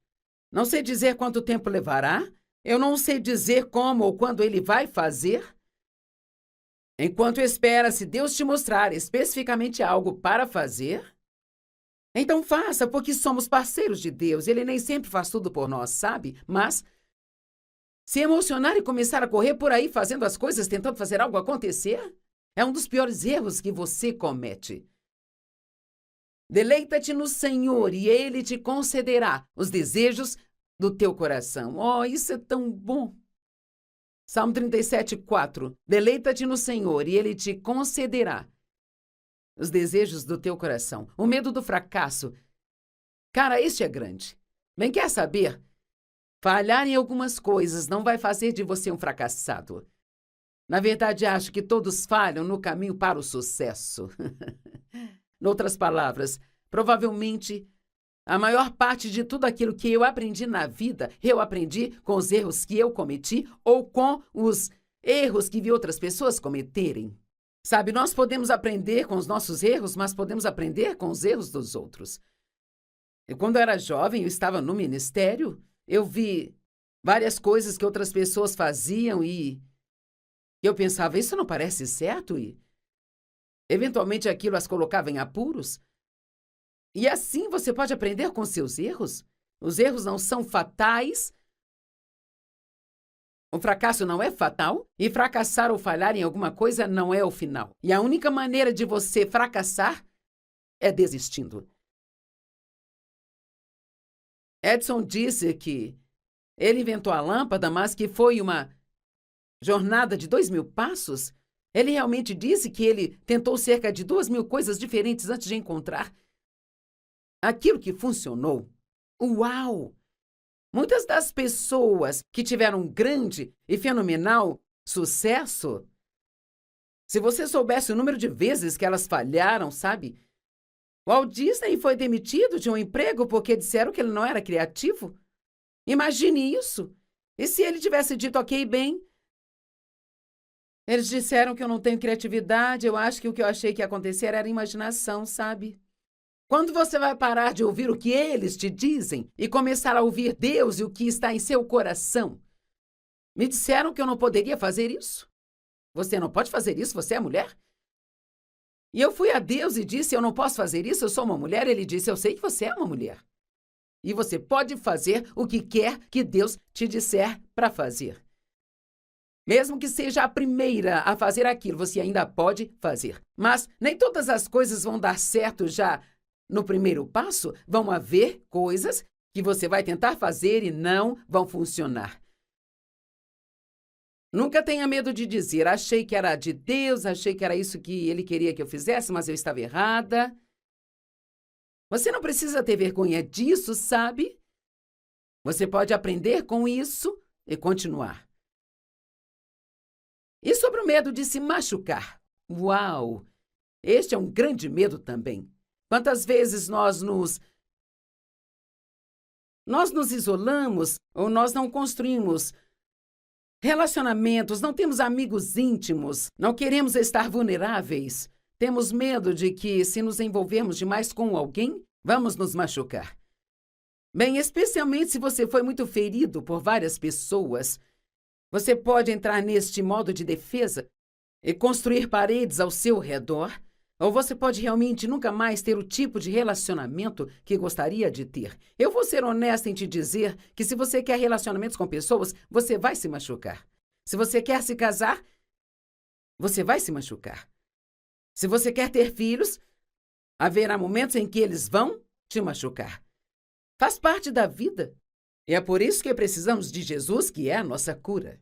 Não sei dizer quanto tempo levará, eu não sei dizer como ou quando Ele vai fazer. Enquanto espera, se Deus te mostrar especificamente algo para fazer, então faça, porque somos parceiros de Deus. Ele nem sempre faz tudo por nós, sabe? Mas se emocionar e começar a correr por aí fazendo as coisas, tentando fazer algo acontecer, é um dos piores erros que você comete. Deleita-te no Senhor e Ele te concederá os desejos do teu coração. Oh, isso é tão bom! Salmo 37, 4. Deleita-te no Senhor e Ele te concederá os desejos do teu coração. O medo do fracasso. Cara, este é grande. Bem, quer saber? Falhar em algumas coisas não vai fazer de você um fracassado. Na verdade, acho que todos falham no caminho para o sucesso. Noutras palavras, provavelmente, a maior parte de tudo aquilo que eu aprendi na vida, eu aprendi com os erros que eu cometi ou com os erros que vi outras pessoas cometerem. Sabe, nós podemos aprender com os nossos erros, mas podemos aprender com os erros dos outros. E quando eu era jovem, eu estava no ministério, eu vi várias coisas que outras pessoas faziam e eu pensava, isso não parece certo? E eventualmente aquilo as colocava em apuros. E assim você pode aprender com seus erros. Os erros não são fatais. O fracasso não é fatal. E fracassar ou falhar em alguma coisa não é o final. E a única maneira de você fracassar é desistindo. Edison disse que ele inventou a lâmpada, mas que foi uma jornada de 2.000 passos. Ele realmente disse que ele tentou cerca de 2.000 coisas diferentes antes de encontrar aquilo que funcionou. Uau! Muitas das pessoas que tiveram um grande e fenomenal sucesso, se você soubesse o número de vezes que elas falharam, sabe? Walt Disney foi demitido de um emprego porque disseram que ele não era criativo. Imagine isso. E se ele tivesse dito, ok, bem, eles disseram que eu não tenho criatividade, eu acho que o que eu achei que ia acontecer era imaginação, sabe? Quando você vai parar de ouvir o que eles te dizem e começar a ouvir Deus e o que está em seu coração? Me disseram que eu não poderia fazer isso. Você não pode fazer isso, você é mulher? E eu fui a Deus e disse, eu não posso fazer isso, eu sou uma mulher. Ele disse, eu sei que você é uma mulher. E você pode fazer o que quer que Deus te disser para fazer. Mesmo que seja a primeira a fazer aquilo, você ainda pode fazer. Mas nem todas as coisas vão dar certo já no primeiro passo. Vão haver coisas que você vai tentar fazer e não vão funcionar. Nunca tenha medo de dizer, achei que era de Deus, achei que era isso que Ele queria que eu fizesse, mas eu estava errada. Você não precisa ter vergonha disso, sabe? Você pode aprender com isso e continuar. E sobre o medo de se machucar? Uau! Este é um grande medo também. Quantas vezes nós nos isolamos ou nós não construímos relacionamentos, não temos amigos íntimos, não queremos estar vulneráveis. Temos medo de que, se nos envolvermos demais com alguém, vamos nos machucar. Bem, especialmente se você foi muito ferido por várias pessoas, você pode entrar neste modo de defesa e construir paredes ao seu redor, ou você pode realmente nunca mais ter o tipo de relacionamento que gostaria de ter. Eu vou ser honesta em te dizer que se você quer relacionamentos com pessoas, você vai se machucar. Se você quer se casar, você vai se machucar. Se você quer ter filhos, haverá momentos em que eles vão te machucar. Faz parte da vida. E é por isso que precisamos de Jesus, que é a nossa cura.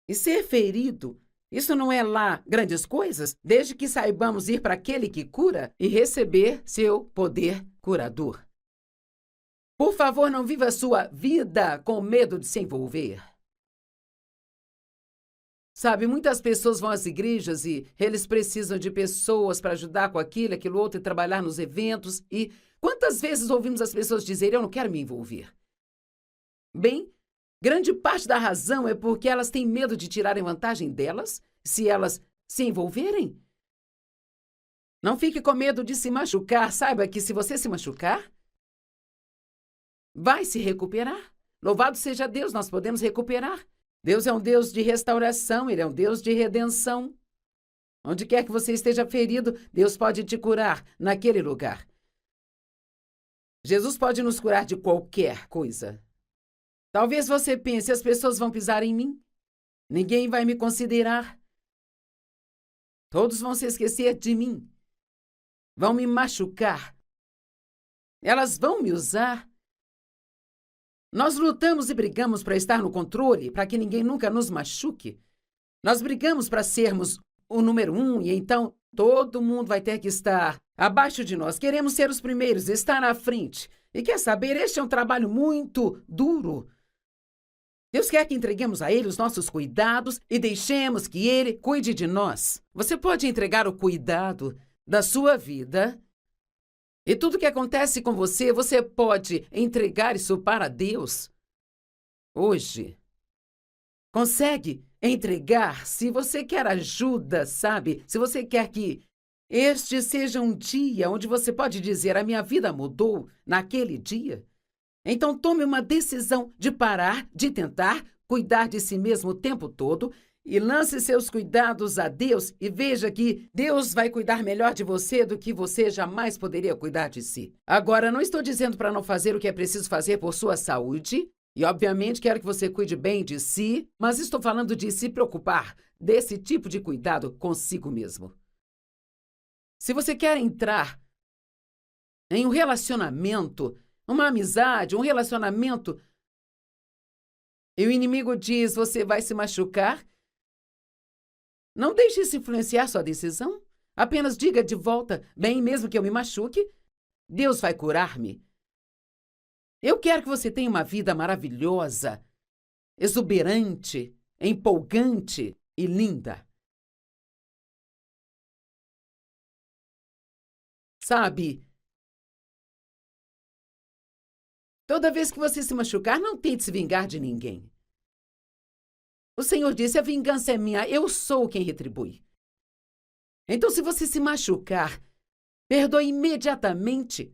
E ser ferido Isso não é lá grandes coisas, desde que saibamos ir para aquele que cura e receber seu poder curador. Por favor, não viva a sua vida com medo de se envolver. Sabe, muitas pessoas vão às igrejas e eles precisam de pessoas para ajudar com aquilo, aquilo outro, e trabalhar nos eventos. E quantas vezes ouvimos as pessoas dizerem, eu não quero me envolver? Bem, grande parte da razão é porque elas têm medo de tirarem vantagem delas se elas se envolverem. Não fique com medo de se machucar. Saiba que se você se machucar, vai se recuperar. Louvado seja Deus, nós podemos recuperar. Deus é um Deus de restauração, Ele é um Deus de redenção. Onde quer que você esteja ferido, Deus pode te curar naquele lugar. Jesus pode nos curar de qualquer coisa. Talvez você pense, as pessoas vão pisar em mim. Ninguém vai me considerar. Todos vão se esquecer de mim. Vão me machucar. Elas vão me usar. Nós lutamos e brigamos para estar no controle, para que ninguém nunca nos machuque. Nós brigamos para sermos o número 1 e então todo mundo vai ter que estar abaixo de nós. Queremos ser os primeiros, estar à frente. E quer saber, este é um trabalho muito duro. Deus quer que entreguemos a Ele os nossos cuidados e deixemos que Ele cuide de nós. Você pode entregar o cuidado da sua vida e tudo que acontece com você, você pode entregar isso para Deus hoje. Consegue entregar se você quer ajuda, sabe? Se você quer que este seja um dia onde você pode dizer, a minha vida mudou naquele dia. Então tome uma decisão de parar, de tentar cuidar de si mesmo o tempo todo e lance seus cuidados a Deus e veja que Deus vai cuidar melhor de você do que você jamais poderia cuidar de si. Agora, não estou dizendo para não fazer o que é preciso fazer por sua saúde, e obviamente quero que você cuide bem de si, mas estou falando de se preocupar desse tipo de cuidado consigo mesmo. Se você quer entrar em um relacionamento, uma amizade, um relacionamento, e o inimigo diz, você vai se machucar, não deixe isso influenciar sua decisão. Apenas diga de volta, bem, mesmo que eu me machuque, Deus vai curar-me. Eu quero que você tenha uma vida maravilhosa, exuberante, empolgante e linda. Sabe, toda vez que você se machucar, não tente se vingar de ninguém. O Senhor disse, a vingança é minha, eu sou quem retribui. Então, se você se machucar, perdoe imediatamente.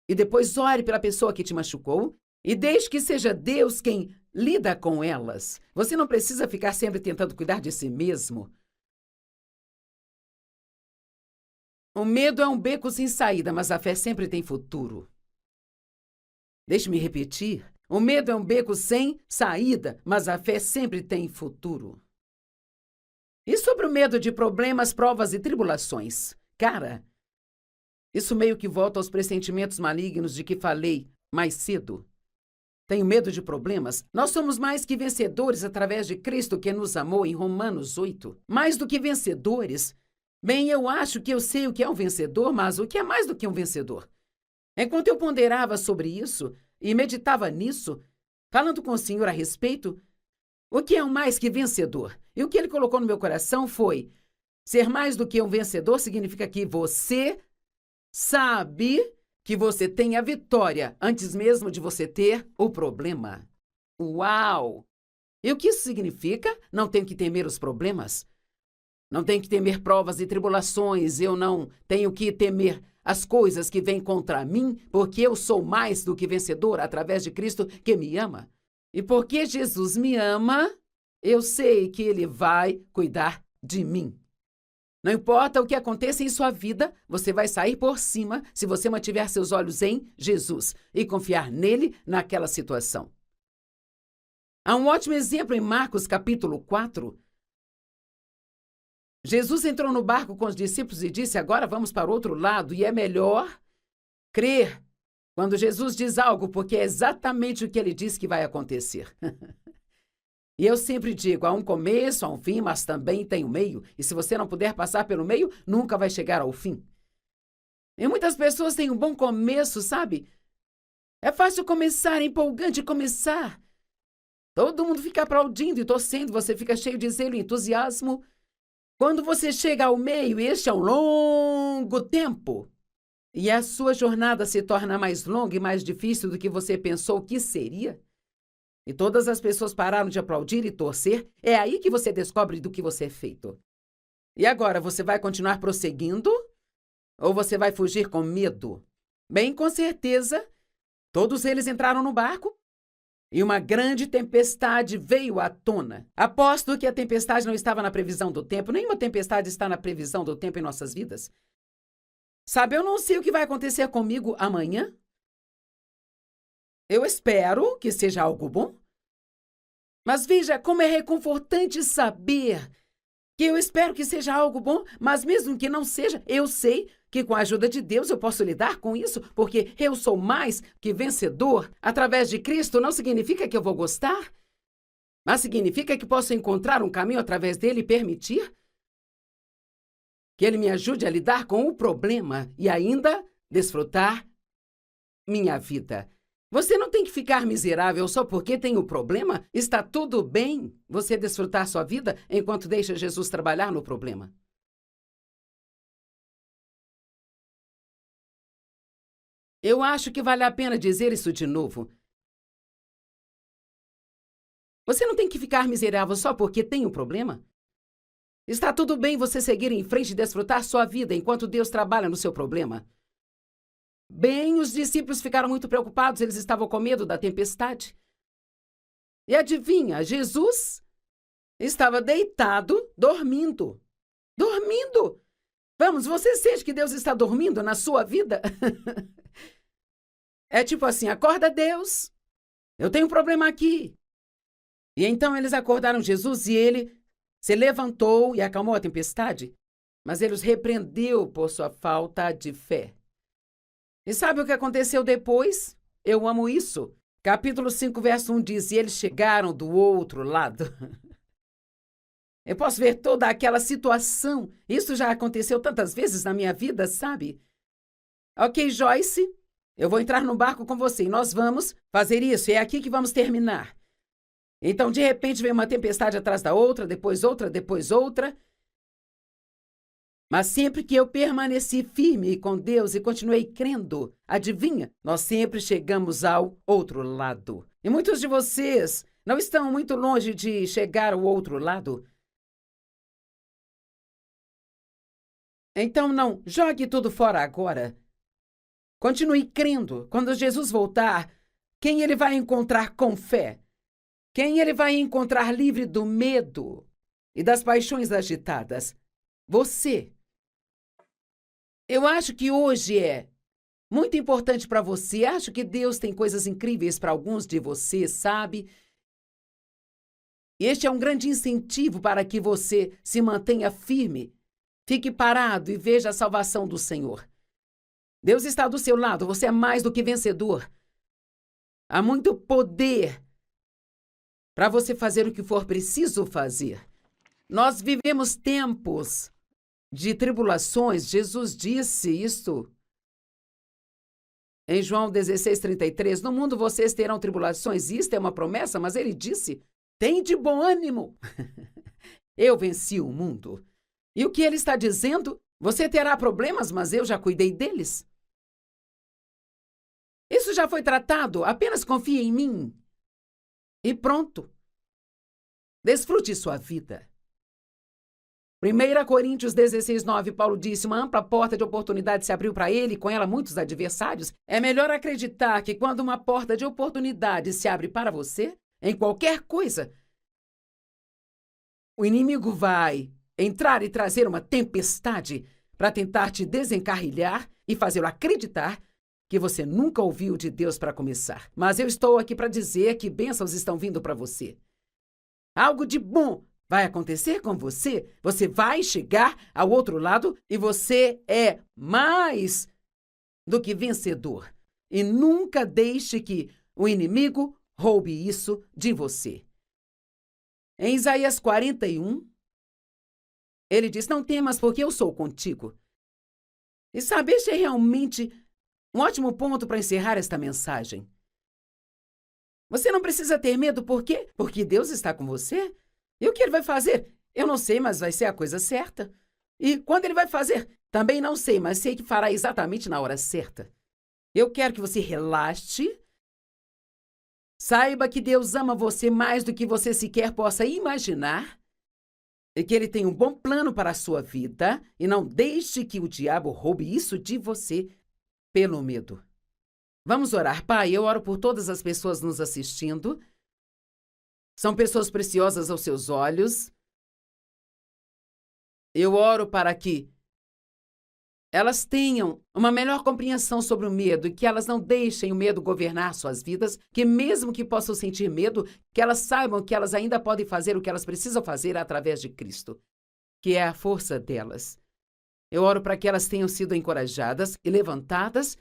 E depois ore pela pessoa que te machucou e deixe que seja Deus quem lida com elas. Você não precisa ficar sempre tentando cuidar de si mesmo. O medo é um beco sem saída, mas a fé sempre tem futuro. Deixe-me repetir. O medo é um beco sem saída, mas a fé sempre tem futuro. E sobre o medo de problemas, provas e tribulações? Cara, isso meio que volta aos pressentimentos malignos de que falei mais cedo. Tenho medo de problemas? Nós somos mais que vencedores através de Cristo que nos amou em Romanos 8. Mais do que vencedores? Bem, eu acho que eu sei o que é um vencedor, mas o que é mais do que um vencedor? Enquanto eu ponderava sobre isso e meditava nisso, falando com o Senhor a respeito, o que é um mais que vencedor? E o que Ele colocou no meu coração foi, ser mais do que um vencedor significa que você sabe que você tem a vitória antes mesmo de você ter o problema. Uau! E o que isso significa? Não tenho que temer os problemas. Não tenho que temer provas e tribulações. Eu não tenho que temer as coisas que vêm contra mim, porque eu sou mais do que vencedor através de Cristo que me ama. E porque Jesus me ama, eu sei que Ele vai cuidar de mim. Não importa o que aconteça em sua vida, você vai sair por cima se você mantiver seus olhos em Jesus e confiar nele naquela situação. Há um ótimo exemplo em Marcos capítulo 4. Jesus entrou no barco com os discípulos e disse, agora vamos para o outro lado, e é melhor crer quando Jesus diz algo, porque é exatamente o que ele diz que vai acontecer. E eu sempre digo, há um começo, há um fim, mas também tem um meio. E se você não puder passar pelo meio, nunca vai chegar ao fim. E muitas pessoas têm um bom começo, sabe? É fácil começar, é empolgante começar. Todo mundo fica aplaudindo e torcendo, você fica cheio de zelo e entusiasmo. Quando você chega ao meio, este é um longo tempo. E a sua jornada se torna mais longa e mais difícil do que você pensou que seria. E todas as pessoas pararam de aplaudir e torcer, é aí que você descobre do que você é feito. E agora, você vai continuar prosseguindo? Ou você vai fugir com medo? Bem, com certeza, todos eles entraram no barco e uma grande tempestade veio à tona. Aposto que a tempestade não estava na previsão do tempo. Nenhuma tempestade está na previsão do tempo em nossas vidas. Sabe, eu não sei o que vai acontecer comigo amanhã. Eu espero que seja algo bom. Mas veja como é reconfortante saber que eu espero que seja algo bom, mas mesmo que não seja, eu sei que com a ajuda de Deus eu posso lidar com isso, porque eu sou mais que vencedor. Através de Cristo não significa que eu vou gostar, mas significa que posso encontrar um caminho através dele e permitir que ele me ajude a lidar com o problema e ainda desfrutar minha vida. Você não tem que ficar miserável só porque tem o problema. Está tudo bem você desfrutar sua vida enquanto deixa Jesus trabalhar no problema. Eu acho que vale a pena dizer isso de novo. Você não tem que ficar miserável só porque tem um problema. Está tudo bem você seguir em frente e desfrutar sua vida enquanto Deus trabalha no seu problema. Bem, os discípulos ficaram muito preocupados, eles estavam com medo da tempestade. E adivinha, Jesus estava deitado, dormindo. Dormindo! Vamos, você sente que Deus está dormindo na sua vida? É tipo assim, acorda Deus, eu tenho um problema aqui. E então eles acordaram Jesus e ele se levantou e acalmou a tempestade, mas ele os repreendeu por sua falta de fé. E sabe o que aconteceu depois? Eu amo isso. Capítulo 5, verso 1 diz, e eles chegaram do outro lado. Eu posso ver toda aquela situação. Isso já aconteceu tantas vezes na minha vida, sabe? Ok, Joyce, eu vou entrar no barco com você e nós vamos fazer isso. É aqui que vamos terminar. Então, de repente, vem uma tempestade atrás da outra, depois outra, depois outra. Mas sempre que eu permaneci firme com Deus e continuei crendo, adivinha, nós sempre chegamos ao outro lado. E muitos de vocês não estão muito longe de chegar ao outro lado. Então, não jogue tudo fora agora. Continue crendo. Quando Jesus voltar, quem ele vai encontrar com fé? Quem ele vai encontrar livre do medo e das paixões agitadas? Você. Eu acho que hoje é muito importante para você. Acho que Deus tem coisas incríveis para alguns de vocês, sabe? Este é um grande incentivo para que você se mantenha firme. Fique parado e veja a salvação do Senhor. Deus está do seu lado, você é mais do que vencedor. Há muito poder para você fazer o que for preciso fazer. Nós vivemos tempos de tribulações. Jesus disse isso em João 16:33. No mundo vocês terão tribulações. Isto é uma promessa, mas ele disse, tem de bom ânimo. Eu venci o mundo. E o que ele está dizendo? Você terá problemas, mas eu já cuidei deles. Isso já foi tratado, apenas confie em mim. E pronto. Desfrute sua vida. 1 Coríntios 16:9, Paulo disse, uma ampla porta de oportunidade se abriu para ele, e com ela muitos adversários. É melhor acreditar que quando uma porta de oportunidade se abre para você, em qualquer coisa, o inimigo vai entrar e trazer uma tempestade para tentar te desencarrilhar e fazê-lo acreditar que você nunca ouviu de Deus para começar. Mas eu estou aqui para dizer que bênçãos estão vindo para você. Algo de bom vai acontecer com você. Você vai chegar ao outro lado e você é mais do que vencedor. E nunca deixe que o inimigo roube isso de você. Em Isaías 41, ele diz: não temas, porque eu sou contigo. E sabe, este é realmente um ótimo ponto para encerrar esta mensagem. Você não precisa ter medo, por quê? Porque Deus está com você. E o que Ele vai fazer? Eu não sei, mas vai ser a coisa certa. E quando Ele vai fazer? Também não sei, mas sei que fará exatamente na hora certa. Eu quero que você relaxe. Saiba que Deus ama você mais do que você sequer possa imaginar. E que Ele tem um bom plano para a sua vida. E não deixe que o diabo roube isso de você pelo medo. Vamos orar. Pai, eu oro por todas as pessoas nos assistindo. São pessoas preciosas aos seus olhos. Eu oro para que elas tenham uma melhor compreensão sobre o medo e que elas não deixem o medo governar suas vidas, que mesmo que possam sentir medo, que elas saibam que elas ainda podem fazer o que elas precisam fazer através de Cristo, que é a força delas. Eu oro para que elas tenham sido encorajadas e levantadas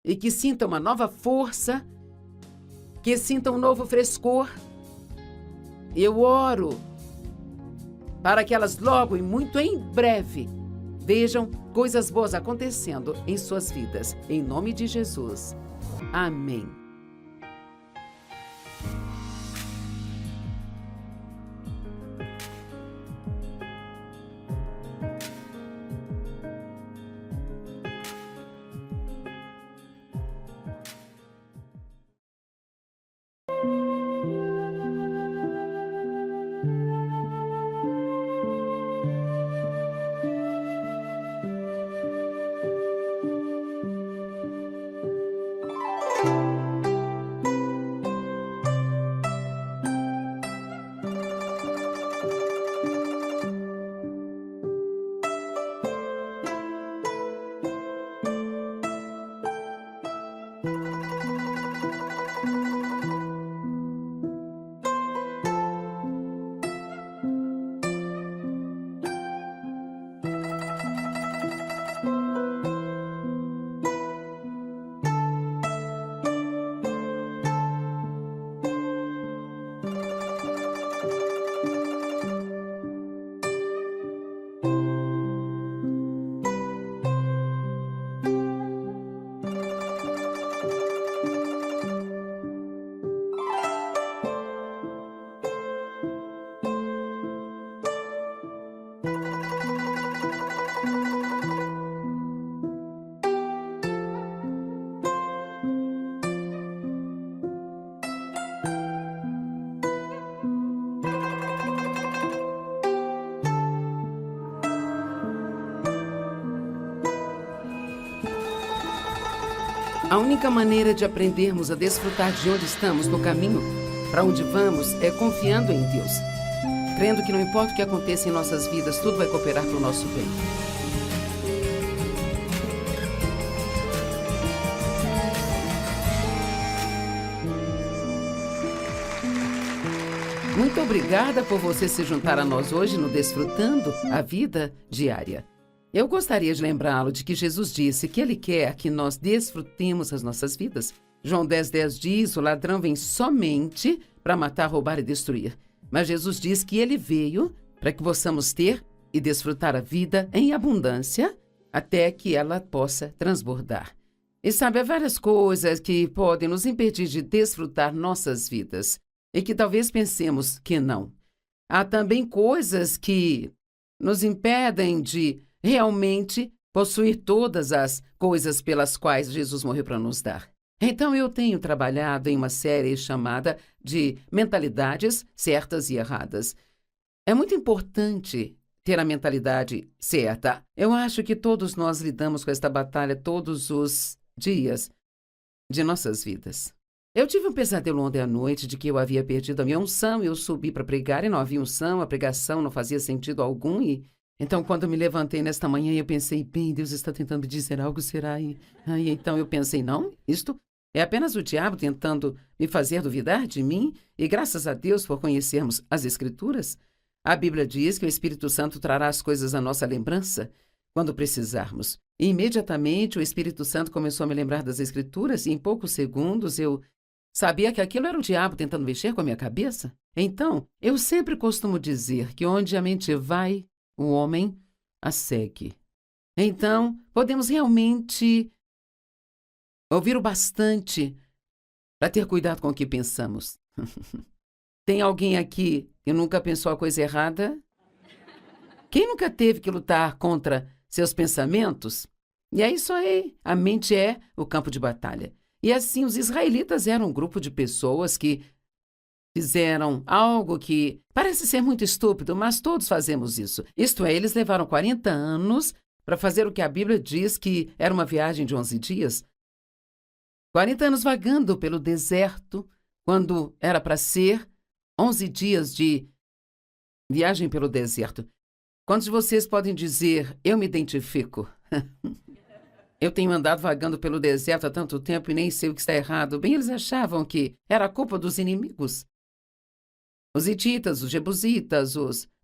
e que sintam uma nova força, que sintam um novo frescor. Eu oro para que elas logo e muito em breve vejam coisas boas acontecendo em suas vidas. Em nome de Jesus. Amém. A única maneira de aprendermos a desfrutar de onde estamos no caminho para onde vamos é confiando em Deus, crendo que não importa o que aconteça em nossas vidas, tudo vai cooperar para o nosso bem. Muito obrigada por você se juntar a nós hoje no Desfrutando a Vida Diária. Eu gostaria de lembrá-lo de que Jesus disse que Ele quer que nós desfrutemos as nossas vidas. João 10:10 diz: o ladrão vem somente para matar, roubar e destruir. Mas Jesus diz que Ele veio para que possamos ter e desfrutar a vida em abundância até que ela possa transbordar. E sabe, há várias coisas que podem nos impedir de desfrutar nossas vidas e que talvez pensemos que não. Há também coisas que nos impedem de realmente possuir todas as coisas pelas quais Jesus morreu para nos dar. Então, eu tenho trabalhado em uma série chamada de Mentalidades Certas e Erradas. É muito importante ter a mentalidade certa. Eu acho que todos nós lidamos com esta batalha todos os dias de nossas vidas. Eu tive um pesadelo ontem à noite de que eu havia perdido a minha unção. Eu subi para pregar e não havia unção, a pregação não fazia sentido algum e então, quando eu me levantei nesta manhã, eu pensei, bem, Deus está tentando me dizer algo, será? Então eu pensei, não, isto é apenas o diabo tentando me fazer duvidar de mim, e graças a Deus por conhecermos as Escrituras, a Bíblia diz que o Espírito Santo trará as coisas à nossa lembrança quando precisarmos. E imediatamente o Espírito Santo começou a me lembrar das Escrituras, e em poucos segundos eu sabia que aquilo era o diabo tentando mexer com a minha cabeça. Então, eu sempre costumo dizer que onde a mente vai, o homem a segue. Então, podemos realmente ouvir o bastante para ter cuidado com o que pensamos. Tem alguém aqui que nunca pensou a coisa errada? Quem nunca teve que lutar contra seus pensamentos? E é isso aí, a mente é o campo de batalha. E assim, os israelitas eram um grupo de pessoas que fizeram algo que parece ser muito estúpido, mas todos fazemos isso. Isto é, eles levaram 40 anos para fazer o que a Bíblia diz que era uma viagem de 11 dias. 40 anos vagando pelo deserto, quando era para ser 11 dias de viagem pelo deserto. Quantos de vocês podem dizer, eu me identifico? Eu tenho andado vagando pelo deserto há tanto tempo e nem sei o que está errado. Bem, eles achavam que era a culpa dos inimigos. Os hititas, os jebusitas,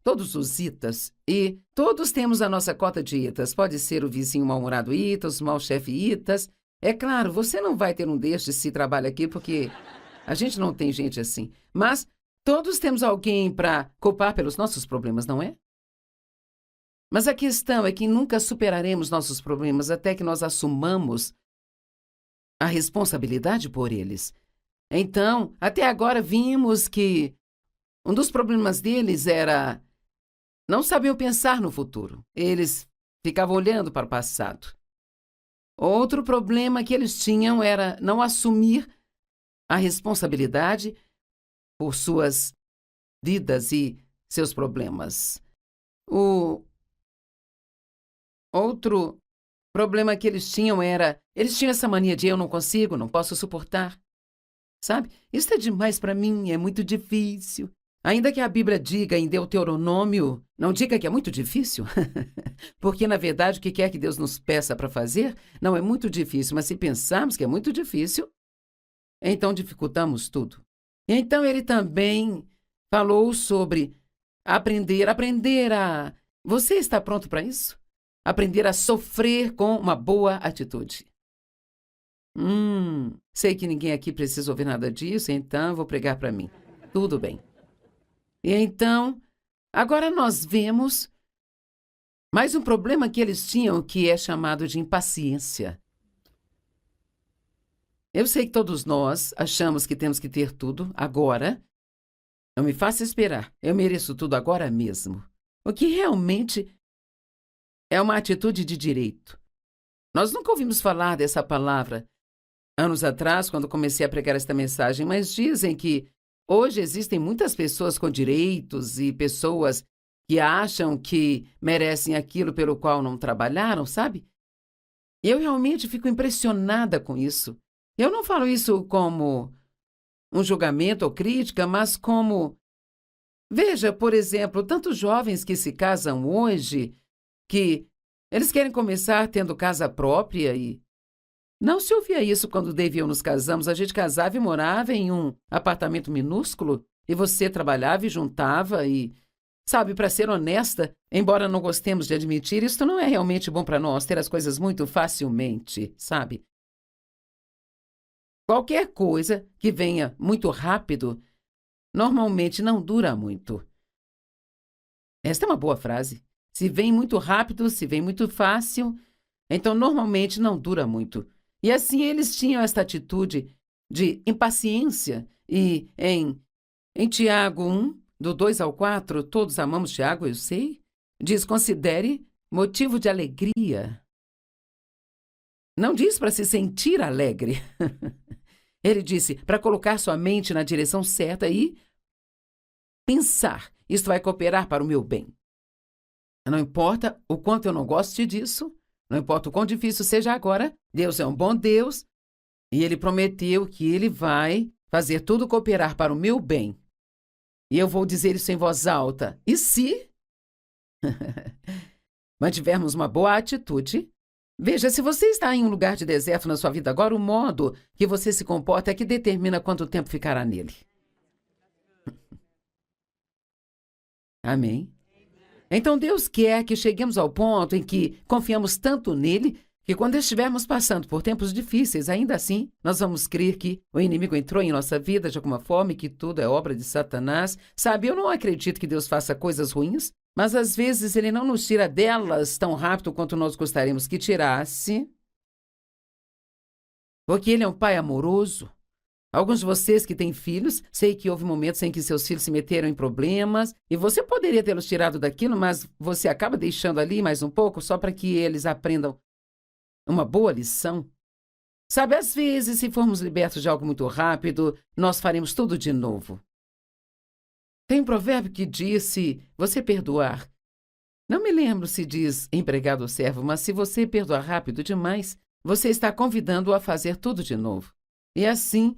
todos os itas. E todos temos a nossa cota de itas. Pode ser o vizinho mal-humorado itas, o mau-chefe itas. É claro, você não vai ter um destes se trabalha aqui, porque a gente não tem gente assim. Mas todos temos alguém para culpar pelos nossos problemas, não é? Mas a questão é que nunca superaremos nossos problemas até que nós assumamos a responsabilidade por eles. Então, até agora vimos que um dos problemas deles era não sabiam pensar no futuro. Eles ficavam olhando para o passado. Outro problema que eles tinham era não assumir a responsabilidade por suas vidas e seus problemas. O outro problema que eles tinham era, eles tinham essa mania de eu não consigo, não posso suportar. Sabe? Isso é demais para mim, é muito difícil. Ainda que a Bíblia diga em Deuteronômio, não diga que é muito difícil, porque na verdade o que quer que Deus nos peça para fazer não é muito difícil, mas se pensarmos que é muito difícil, então dificultamos tudo. E então ele também falou sobre aprender a... Você está pronto para isso? Aprender a sofrer com uma boa atitude. Sei que ninguém aqui precisa ouvir nada disso, então vou pregar para mim. Tudo bem. E então, agora nós vemos mais um problema que eles tinham, que é chamado de impaciência. Eu sei que todos nós achamos que temos que ter tudo agora. Não me faça esperar, eu mereço tudo agora mesmo. O que realmente é uma atitude de direito. Nós nunca ouvimos falar dessa palavra anos atrás, quando comecei a pregar esta mensagem, mas dizem que hoje existem muitas pessoas com direitos e pessoas que acham que merecem aquilo pelo qual não trabalharam, sabe? Eu realmente fico impressionada com isso. Eu não falo isso como um julgamento ou crítica, mas como... Veja, por exemplo, tantos jovens que se casam hoje, que eles querem começar tendo casa própria e... Não se ouvia isso quando Dave e eu nos casamos. A gente casava e morava em um apartamento minúsculo e você trabalhava e juntava e... Sabe, para ser honesta, embora não gostemos de admitir, isso não é realmente bom para nós, ter as coisas muito facilmente, sabe? Qualquer coisa que venha muito rápido, normalmente não dura muito. Esta é uma boa frase. Se vem muito rápido, se vem muito fácil, então normalmente não dura muito. E assim eles tinham esta atitude de impaciência. E em Tiago 1, do 2 ao 4, todos amamos Tiago, eu sei, diz, considere motivo de alegria. Não diz para se sentir alegre. Ele disse para colocar sua mente na direção certa e pensar, isto vai cooperar para o meu bem. Não importa o quanto eu não goste disso, não importa o quão difícil seja agora, Deus é um bom Deus e Ele prometeu que Ele vai fazer tudo cooperar para o meu bem. E eu vou dizer isso em voz alta. E se mantivermos uma boa atitude, veja, se você está em um lugar de deserto na sua vida agora, o modo que você se comporta é que determina quanto tempo ficará nele. Amém? Então Deus quer que cheguemos ao ponto em que confiamos tanto nele que quando estivermos passando por tempos difíceis, ainda assim, nós vamos crer que o inimigo entrou em nossa vida de alguma forma e que tudo é obra de Satanás. Sabe, eu não acredito que Deus faça coisas ruins, mas às vezes ele não nos tira delas tão rápido quanto nós gostaríamos que tirasse, porque ele é um pai amoroso. Alguns de vocês que têm filhos, sei que houve momentos em que seus filhos se meteram em problemas e você poderia tê-los tirado daquilo, mas você acaba deixando ali mais um pouco só para que eles aprendam uma boa lição. Sabe, às vezes, se formos libertos de algo muito rápido, nós faremos tudo de novo. Tem um provérbio que diz: se você perdoar, não me lembro se diz empregado ou servo, mas se você perdoar rápido demais, você está convidando-o a fazer tudo de novo. E assim,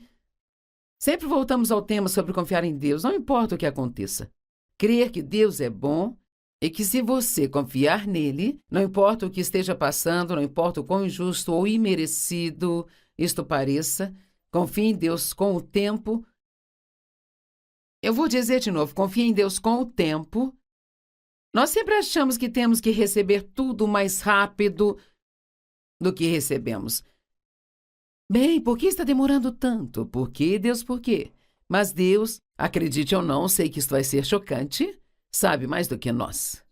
sempre voltamos ao tema sobre confiar em Deus, não importa o que aconteça. Crer que Deus é bom e que se você confiar nele, não importa o que esteja passando, não importa o quão injusto ou imerecido isto pareça, confie em Deus com o tempo. Eu vou dizer de novo, confie em Deus com o tempo. Nós sempre achamos que temos que receber tudo mais rápido do que recebemos. Bem, por que está demorando tanto? Por quê, Deus, por quê? Mas Deus, acredite ou não, sei que isso vai ser chocante, sabe mais do que nós.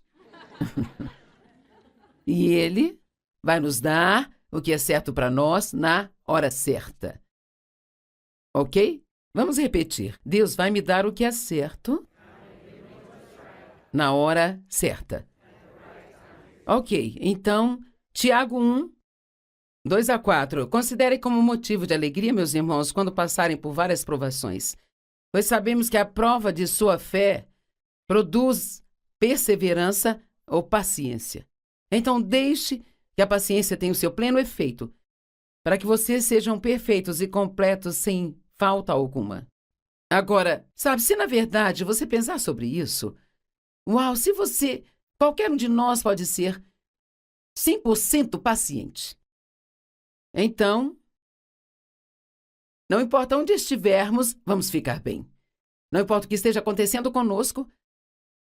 E Ele vai nos dar o que é certo para nós na hora certa. Ok? Vamos repetir. Deus vai me dar o que é certo na hora certa. Ok, então, Tiago 1, 2-4. Considerem como motivo de alegria, meus irmãos, quando passarem por várias provações, pois sabemos que a prova de sua fé produz perseverança ou paciência. Então, deixe que a paciência tenha o seu pleno efeito, para que vocês sejam perfeitos e completos sem falta alguma. Agora, sabe, se na verdade você pensar sobre isso, uau, se você, qualquer um de nós pode ser 100% paciente. Então, não importa onde estivermos, vamos ficar bem. Não importa o que esteja acontecendo conosco,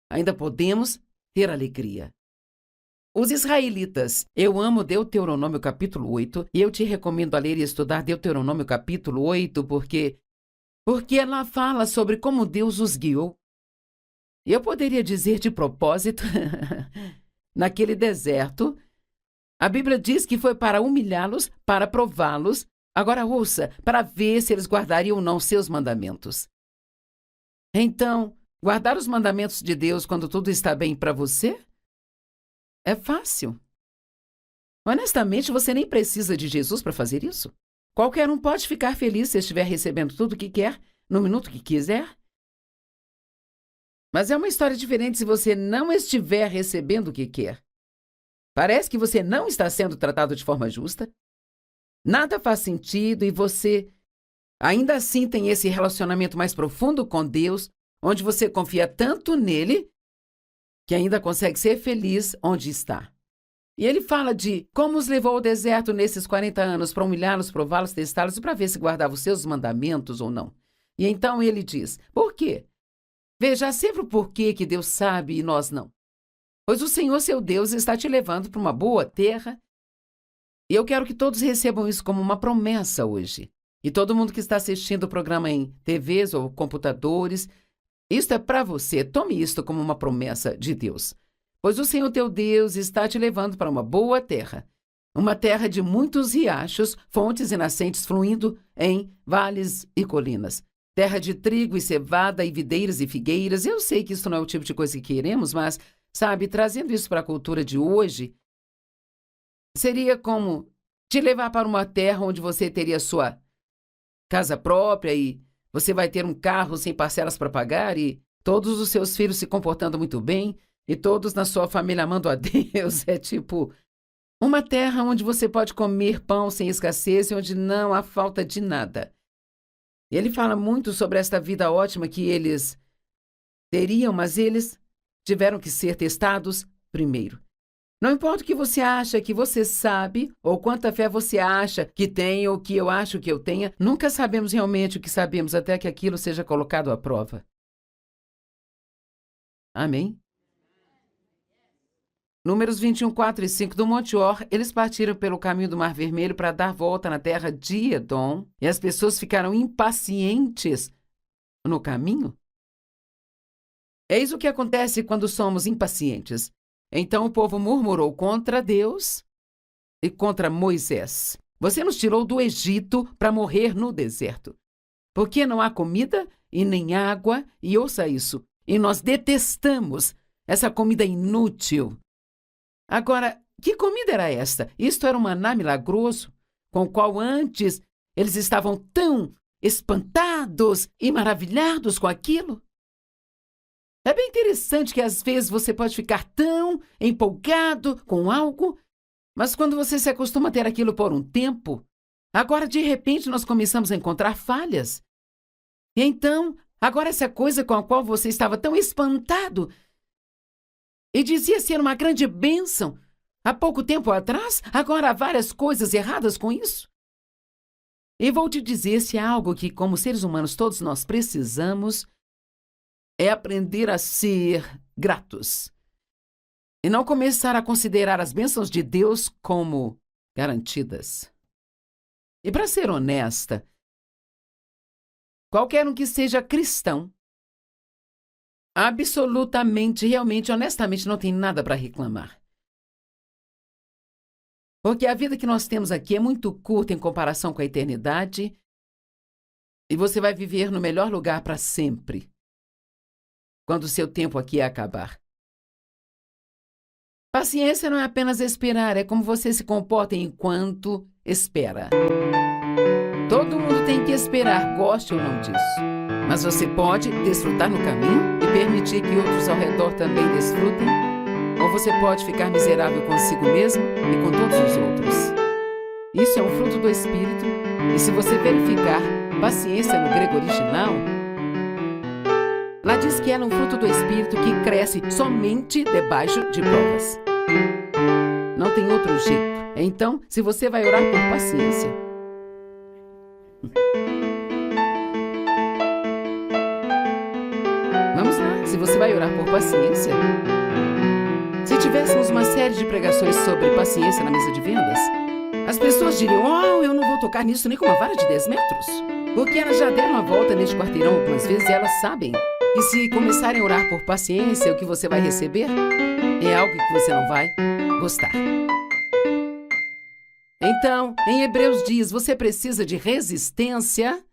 ainda podemos ter alegria. Os israelitas, eu amo Deuteronômio capítulo 8, e eu te recomendo a ler e estudar Deuteronômio capítulo 8, porque ela fala sobre como Deus os guiou. Eu poderia dizer de propósito, naquele deserto, a Bíblia diz que foi para humilhá-los, para prová-los, agora ouça, para ver se eles guardariam ou não seus mandamentos. Então, guardar os mandamentos de Deus quando tudo está bem para você? É fácil. Honestamente, você nem precisa de Jesus para fazer isso. Qualquer um pode ficar feliz se estiver recebendo tudo o que quer, no minuto que quiser. Mas é uma história diferente se você não estiver recebendo o que quer. Parece que você não está sendo tratado de forma justa. Nada faz sentido e você ainda assim tem esse relacionamento mais profundo com Deus, onde você confia tanto nele que ainda consegue ser feliz onde está. E ele fala de como os levou ao deserto nesses 40 anos para humilhá-los, prová-los, testá-los e para ver se guardava os seus mandamentos ou não. E então ele diz, por quê? Veja, há sempre o porquê que Deus sabe e nós não. Pois o Senhor, seu Deus, está te levando para uma boa terra. E eu quero que todos recebam isso como uma promessa hoje. E todo mundo que está assistindo o programa em TVs ou computadores, isto é para você. Tome isto como uma promessa de Deus. Pois o Senhor, teu Deus, está te levando para uma boa terra. Uma terra de muitos riachos, fontes e nascentes fluindo em vales e colinas. Terra de trigo e cevada e videiras e figueiras. Eu sei que isso não é o tipo de coisa que queremos, mas, sabe, trazendo isso para a cultura de hoje, seria como te levar para uma terra onde você teria sua casa própria e você vai ter um carro sem parcelas para pagar e todos os seus filhos se comportando muito bem e todos na sua família amando a Deus. É tipo uma terra onde você pode comer pão sem escassez e onde não há falta de nada. E ele fala muito sobre esta vida ótima que eles teriam, mas eles tiveram que ser testados primeiro. Não importa o que você acha que você sabe, ou quanta fé você acha que tem, ou que eu acho que eu tenha, nunca sabemos realmente o que sabemos até que aquilo seja colocado à prova. Amém? Números 21, 4 e 5 do Monte Or, eles partiram pelo caminho do Mar Vermelho para dar volta na terra de Edom, e as pessoas ficaram impacientes no caminho. É isso que acontece quando somos impacientes. Então o povo murmurou contra Deus e contra Moisés. Você nos tirou do Egito para morrer no deserto. Porque não há comida e nem água, e ouça isso, e nós detestamos essa comida inútil. Agora, que comida era esta? Isto era um maná milagroso, com o qual antes eles estavam tão espantados e maravilhados com aquilo. É bem interessante que às vezes você pode ficar tão empolgado com algo, mas quando você se acostuma a ter aquilo por um tempo, agora de repente nós começamos a encontrar falhas. E então, agora essa coisa com a qual você estava tão espantado e dizia ser uma grande bênção há pouco tempo atrás, agora há várias coisas erradas com isso. E vou te dizer, se há algo que, como seres humanos, todos nós precisamos, é aprender a ser gratos e não começar a considerar as bênçãos de Deus como garantidas. E para ser honesta, qualquer um que seja cristão, absolutamente, realmente, honestamente, não tem nada para reclamar. Porque a vida que nós temos aqui é muito curta em comparação com a eternidade e você vai viver no melhor lugar para sempre, quando o seu tempo aqui acabar. Paciência não é apenas esperar, é como você se comporta enquanto espera. Todo mundo tem que esperar, goste ou não disso. Mas você pode desfrutar no caminho e permitir que outros ao redor também desfrutem, ou você pode ficar miserável consigo mesmo e com todos os outros. Isso é um fruto do Espírito, e se você verificar paciência no grego original, lá diz que ela é um fruto do Espírito que cresce somente debaixo de provas. Não tem outro jeito. Então, se você vai orar por paciência, vamos lá, se você vai orar por paciência, se tivéssemos uma série de pregações sobre paciência na mesa de vendas, as pessoas diriam, eu não vou tocar nisso nem com uma vara de 10 metros. Porque elas já deram a volta neste quarteirão algumas vezes e elas sabem que se começarem a orar por paciência, o que você vai receber é algo que você não vai gostar. Então, em Hebreus diz, você precisa de resistência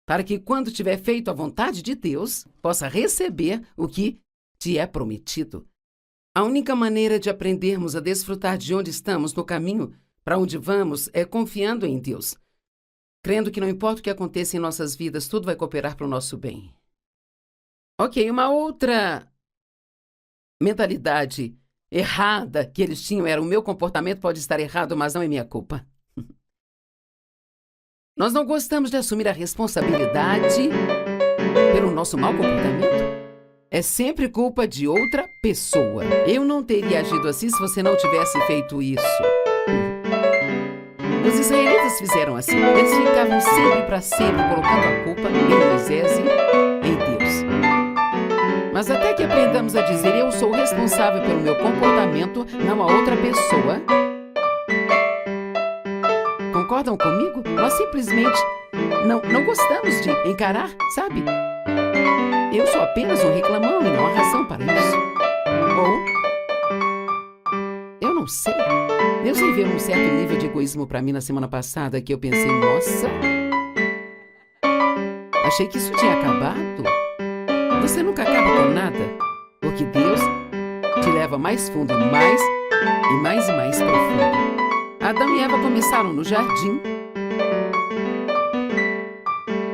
para que quando tiver feito a vontade de Deus, possa receber o que te é prometido. A única maneira de aprendermos a desfrutar de onde estamos no caminho para onde vamos é confiando em Deus, crendo que não importa o que aconteça em nossas vidas, tudo vai cooperar para o nosso bem. Ok, uma outra mentalidade errada que eles tinham era: o meu comportamento pode estar errado, mas não é minha culpa. Nós não gostamos de assumir a responsabilidade pelo nosso mau comportamento. É sempre culpa de outra pessoa. Eu não teria agido assim se você não tivesse feito isso. Os israelitas fizeram assim. Eles ficavam sempre para sempre colocando a culpa em Moisés e em Deus. Mas até que aprendamos a dizer: eu sou responsável pelo meu comportamento, não a outra pessoa. Concordam comigo? Nós simplesmente não gostamos de encarar, sabe? Eu sou apenas um reclamão e não há razão para isso. Ou eu não sei. Deus veio um certo nível de egoísmo para mim na semana passada que eu pensei: nossa, achei que isso tinha acabado. Você nunca acaba com nada, porque Deus te leva mais fundo, mais e mais e mais profundo. Adão e Eva começaram no jardim.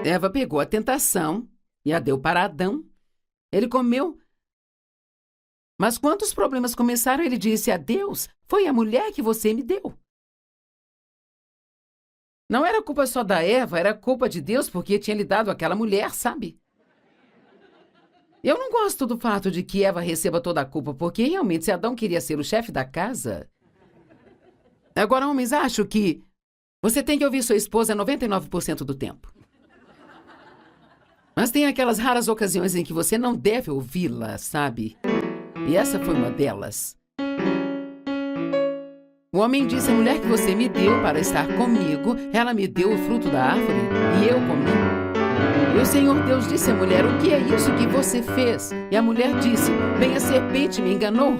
Eva pegou a tentação e a deu para Adão. Ele comeu. Mas quando os problemas começaram, ele disse a Deus: foi a mulher que você me deu. Não era culpa só da Eva, era culpa de Deus, porque tinha lhe dado aquela mulher, sabe? Eu não gosto do fato de que Eva receba toda a culpa, porque realmente, se Adão queria ser o chefe da casa... Agora, homens, acho que você tem que ouvir sua esposa 99% do tempo. Mas tem aquelas raras ocasiões em que você não deve ouvi-la, sabe? E essa foi uma delas. O homem disse: a mulher que você me deu para estar comigo, ela me deu o fruto da árvore e eu comi. E o Senhor Deus disse à mulher: o que é isso que você fez? E a mulher disse: bem, a serpente me enganou.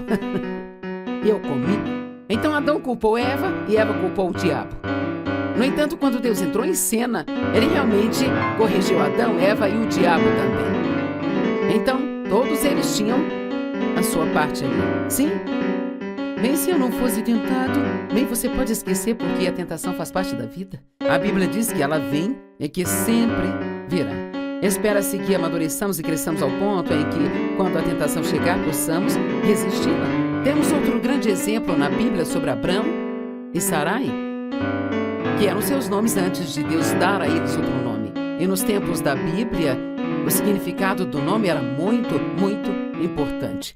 E eu comi. Então Adão culpou Eva e Eva culpou o diabo. No entanto, quando Deus entrou em cena, ele realmente corrigiu Adão, Eva e o diabo também. Então, todos eles tinham a sua parte ali. Sim. Bem, se eu não fosse tentado, bem, você pode esquecer porque a tentação faz parte da vida. A Bíblia diz que ela vem e que sempre virá. Espera-se que amadureçamos e cresçamos ao ponto em que, quando a tentação chegar, possamos resisti-la. Temos outro grande exemplo na Bíblia sobre Abrão e Sarai, que eram seus nomes antes de Deus dar a eles outro nome. E nos tempos da Bíblia, o significado do nome era muito, muito importante.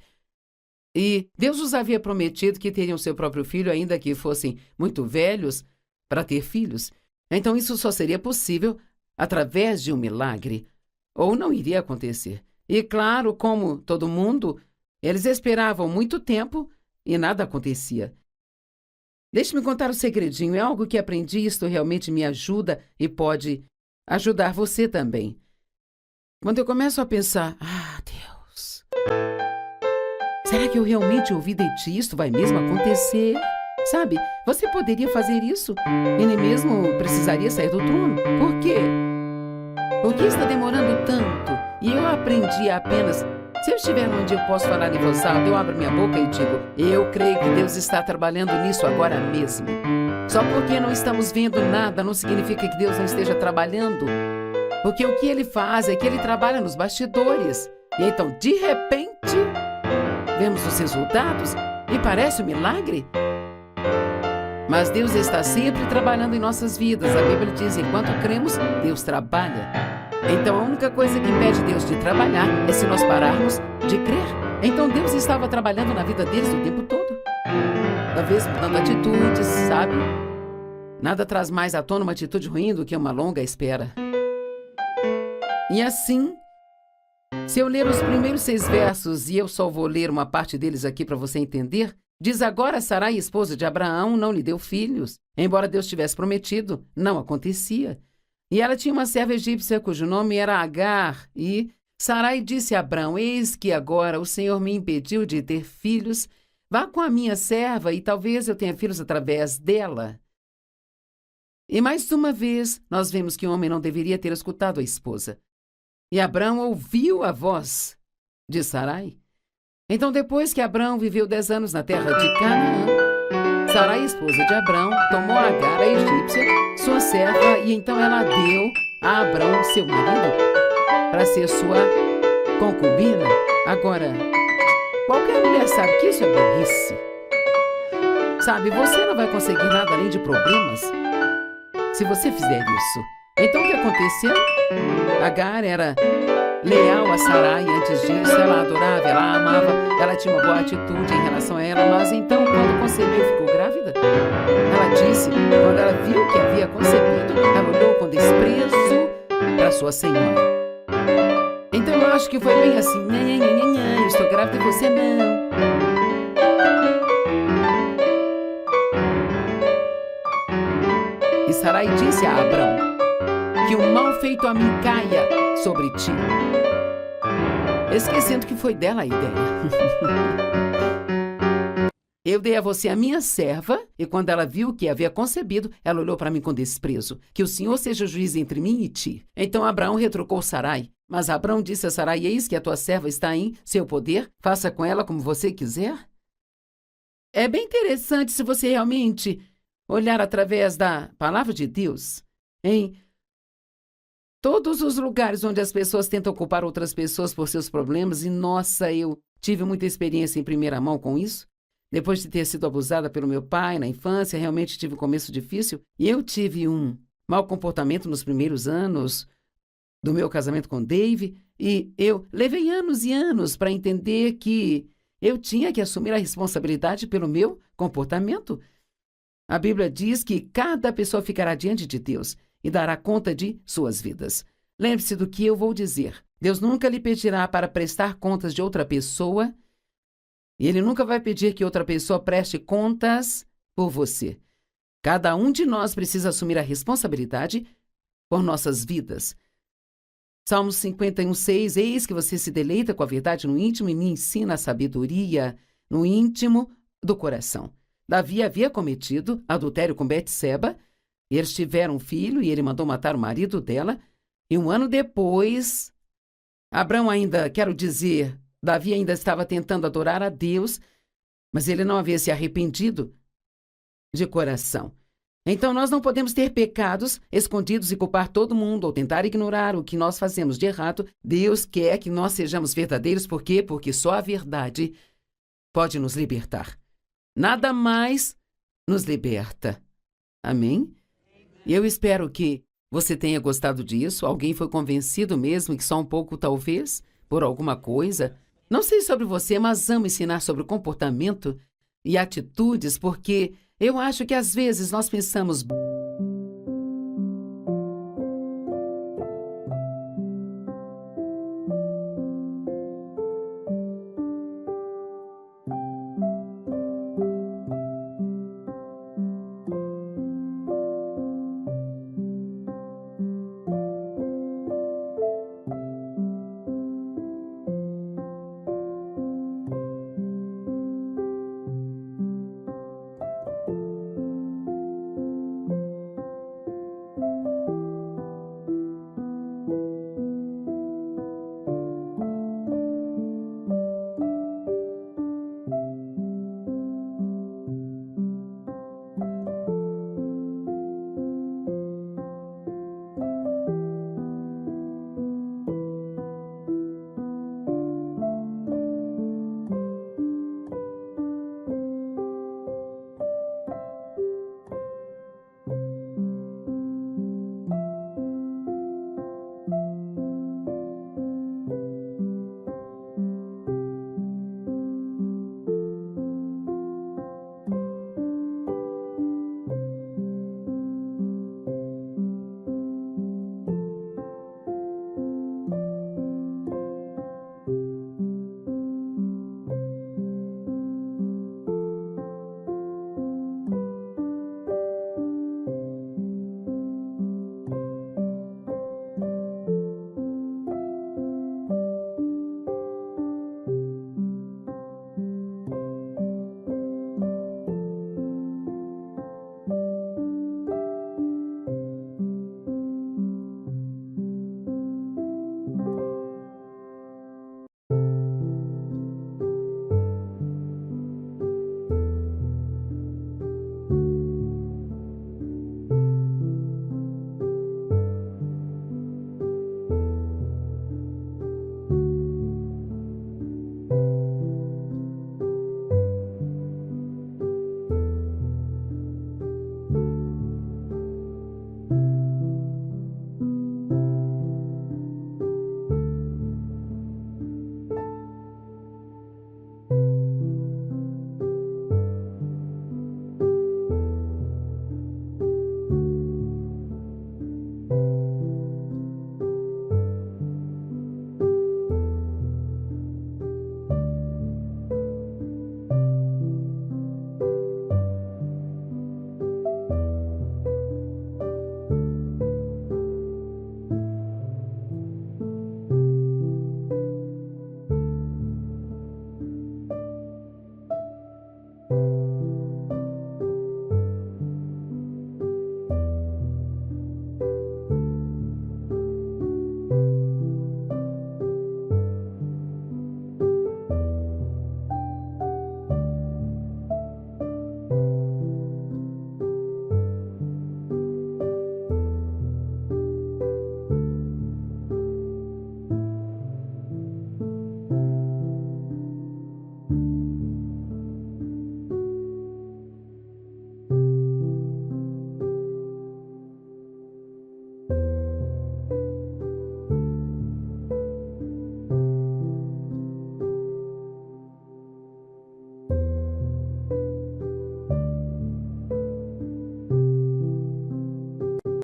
E Deus os havia prometido que teriam seu próprio filho, ainda que fossem muito velhos, para ter filhos. Então isso só seria possível através de um milagre, ou não iria acontecer. E claro, como todo mundo, eles esperavam muito tempo e nada acontecia. Deixe-me contar um segredinho, é algo que aprendi, isto realmente me ajuda e pode ajudar você também. Quando eu começo a pensar, Deus, será que eu realmente ouvi de ti? Isto vai mesmo acontecer? Sabe, você poderia fazer isso e nem mesmo precisaria sair do trono. Por quê? Por que está demorando tanto? E eu aprendi apenas... Se eu estiver onde eu posso falar em voz alta, eu abro minha boca e digo: eu creio que Deus está trabalhando nisso agora mesmo. Só porque não estamos vendo nada não significa que Deus não esteja trabalhando. Porque o que Ele faz é que Ele trabalha nos bastidores. E então, de repente, vemos os resultados e parece um milagre. Mas Deus está sempre trabalhando em nossas vidas. A Bíblia diz: enquanto cremos, Deus trabalha. Então a única coisa que impede Deus de trabalhar é se nós pararmos de crer. Então Deus estava trabalhando na vida deles o tempo todo. Talvez mudando atitudes, sabe? Nada traz mais à tona uma atitude ruim do que uma longa espera. E assim, se eu ler os primeiros 6 versos, e eu só vou ler uma parte deles aqui para você entender, diz: agora Sarai, esposa de Abraão, não lhe deu filhos. Embora Deus tivesse prometido, não acontecia. E ela tinha uma serva egípcia cujo nome era Agar. E Sarai disse a Abrão: eis que agora o Senhor me impediu de ter filhos. Vá com a minha serva e talvez eu tenha filhos através dela. E mais uma vez, nós vemos que o homem não deveria ter escutado a esposa. E Abrão ouviu a voz de Sarai. Então, depois que Abrão viveu 10 anos na terra de Canaã, Sarai, esposa de Abrão, tomou Agar, a egípcia, sua serva, e então ela deu a Abrão, seu marido, para ser sua concubina. Agora, qualquer mulher sabe que isso é burrice. Sabe, você não vai conseguir nada além de problemas se você fizer isso. Então, o que aconteceu? Agar era leal a Sarai antes disso, ela adorava, ela amava, ela tinha uma boa atitude em relação a ela, mas então, quando concebeu, ficou grávida. Ela disse, quando ela viu que havia concebido, ela olhou com desprezo para sua senhora. Então, eu acho que foi bem assim: eu estou grávida e você não. E Sarai disse a Abrão: que o mal feito a mim caia sobre ti. Esquecendo que foi dela a ideia. Eu dei a você a minha serva, e quando ela viu que havia concebido, ela olhou para mim com desprezo. Que o Senhor seja juiz entre mim e ti. Então Abraão retrucou Sarai. Mas Abraão disse a Sarai: eis que a tua serva está em seu poder, faça com ela como você quiser. É bem interessante se você realmente olhar através da palavra de Deus, em todos os lugares onde as pessoas tentam culpar outras pessoas por seus problemas, e nossa, eu tive muita experiência em primeira mão com isso. Depois de ter sido abusada pelo meu pai na infância, realmente tive um começo difícil, e eu tive um mau comportamento nos primeiros anos do meu casamento com Dave, e eu levei anos e anos para entender que eu tinha que assumir a responsabilidade pelo meu comportamento. A Bíblia diz que cada pessoa ficará diante de Deus e dará conta de suas vidas. Lembre-se do que eu vou dizer. Deus nunca lhe pedirá para prestar contas de outra pessoa, e Ele nunca vai pedir que outra pessoa preste contas por você. Cada um de nós precisa assumir a responsabilidade por nossas vidas. Salmos 51:6, eis que você se deleita com a verdade no íntimo e me ensina a sabedoria no íntimo do coração. Davi havia cometido adultério com Betseba, eles tiveram um filho e ele mandou matar o marido dela, e um ano depois, Davi ainda estava tentando adorar a Deus, mas ele não havia se arrependido de coração. Então, nós não podemos ter pecados escondidos e culpar todo mundo ou tentar ignorar o que nós fazemos de errado. Deus quer que nós sejamos verdadeiros. Por quê? Porque só a verdade pode nos libertar. Nada mais nos liberta. Amém? Eu espero que você tenha gostado disso. Alguém foi convencido mesmo, que só um pouco talvez, por alguma coisa. Não sei sobre você, mas amo ensinar sobre o comportamento e atitudes, porque eu acho que às vezes nós pensamos,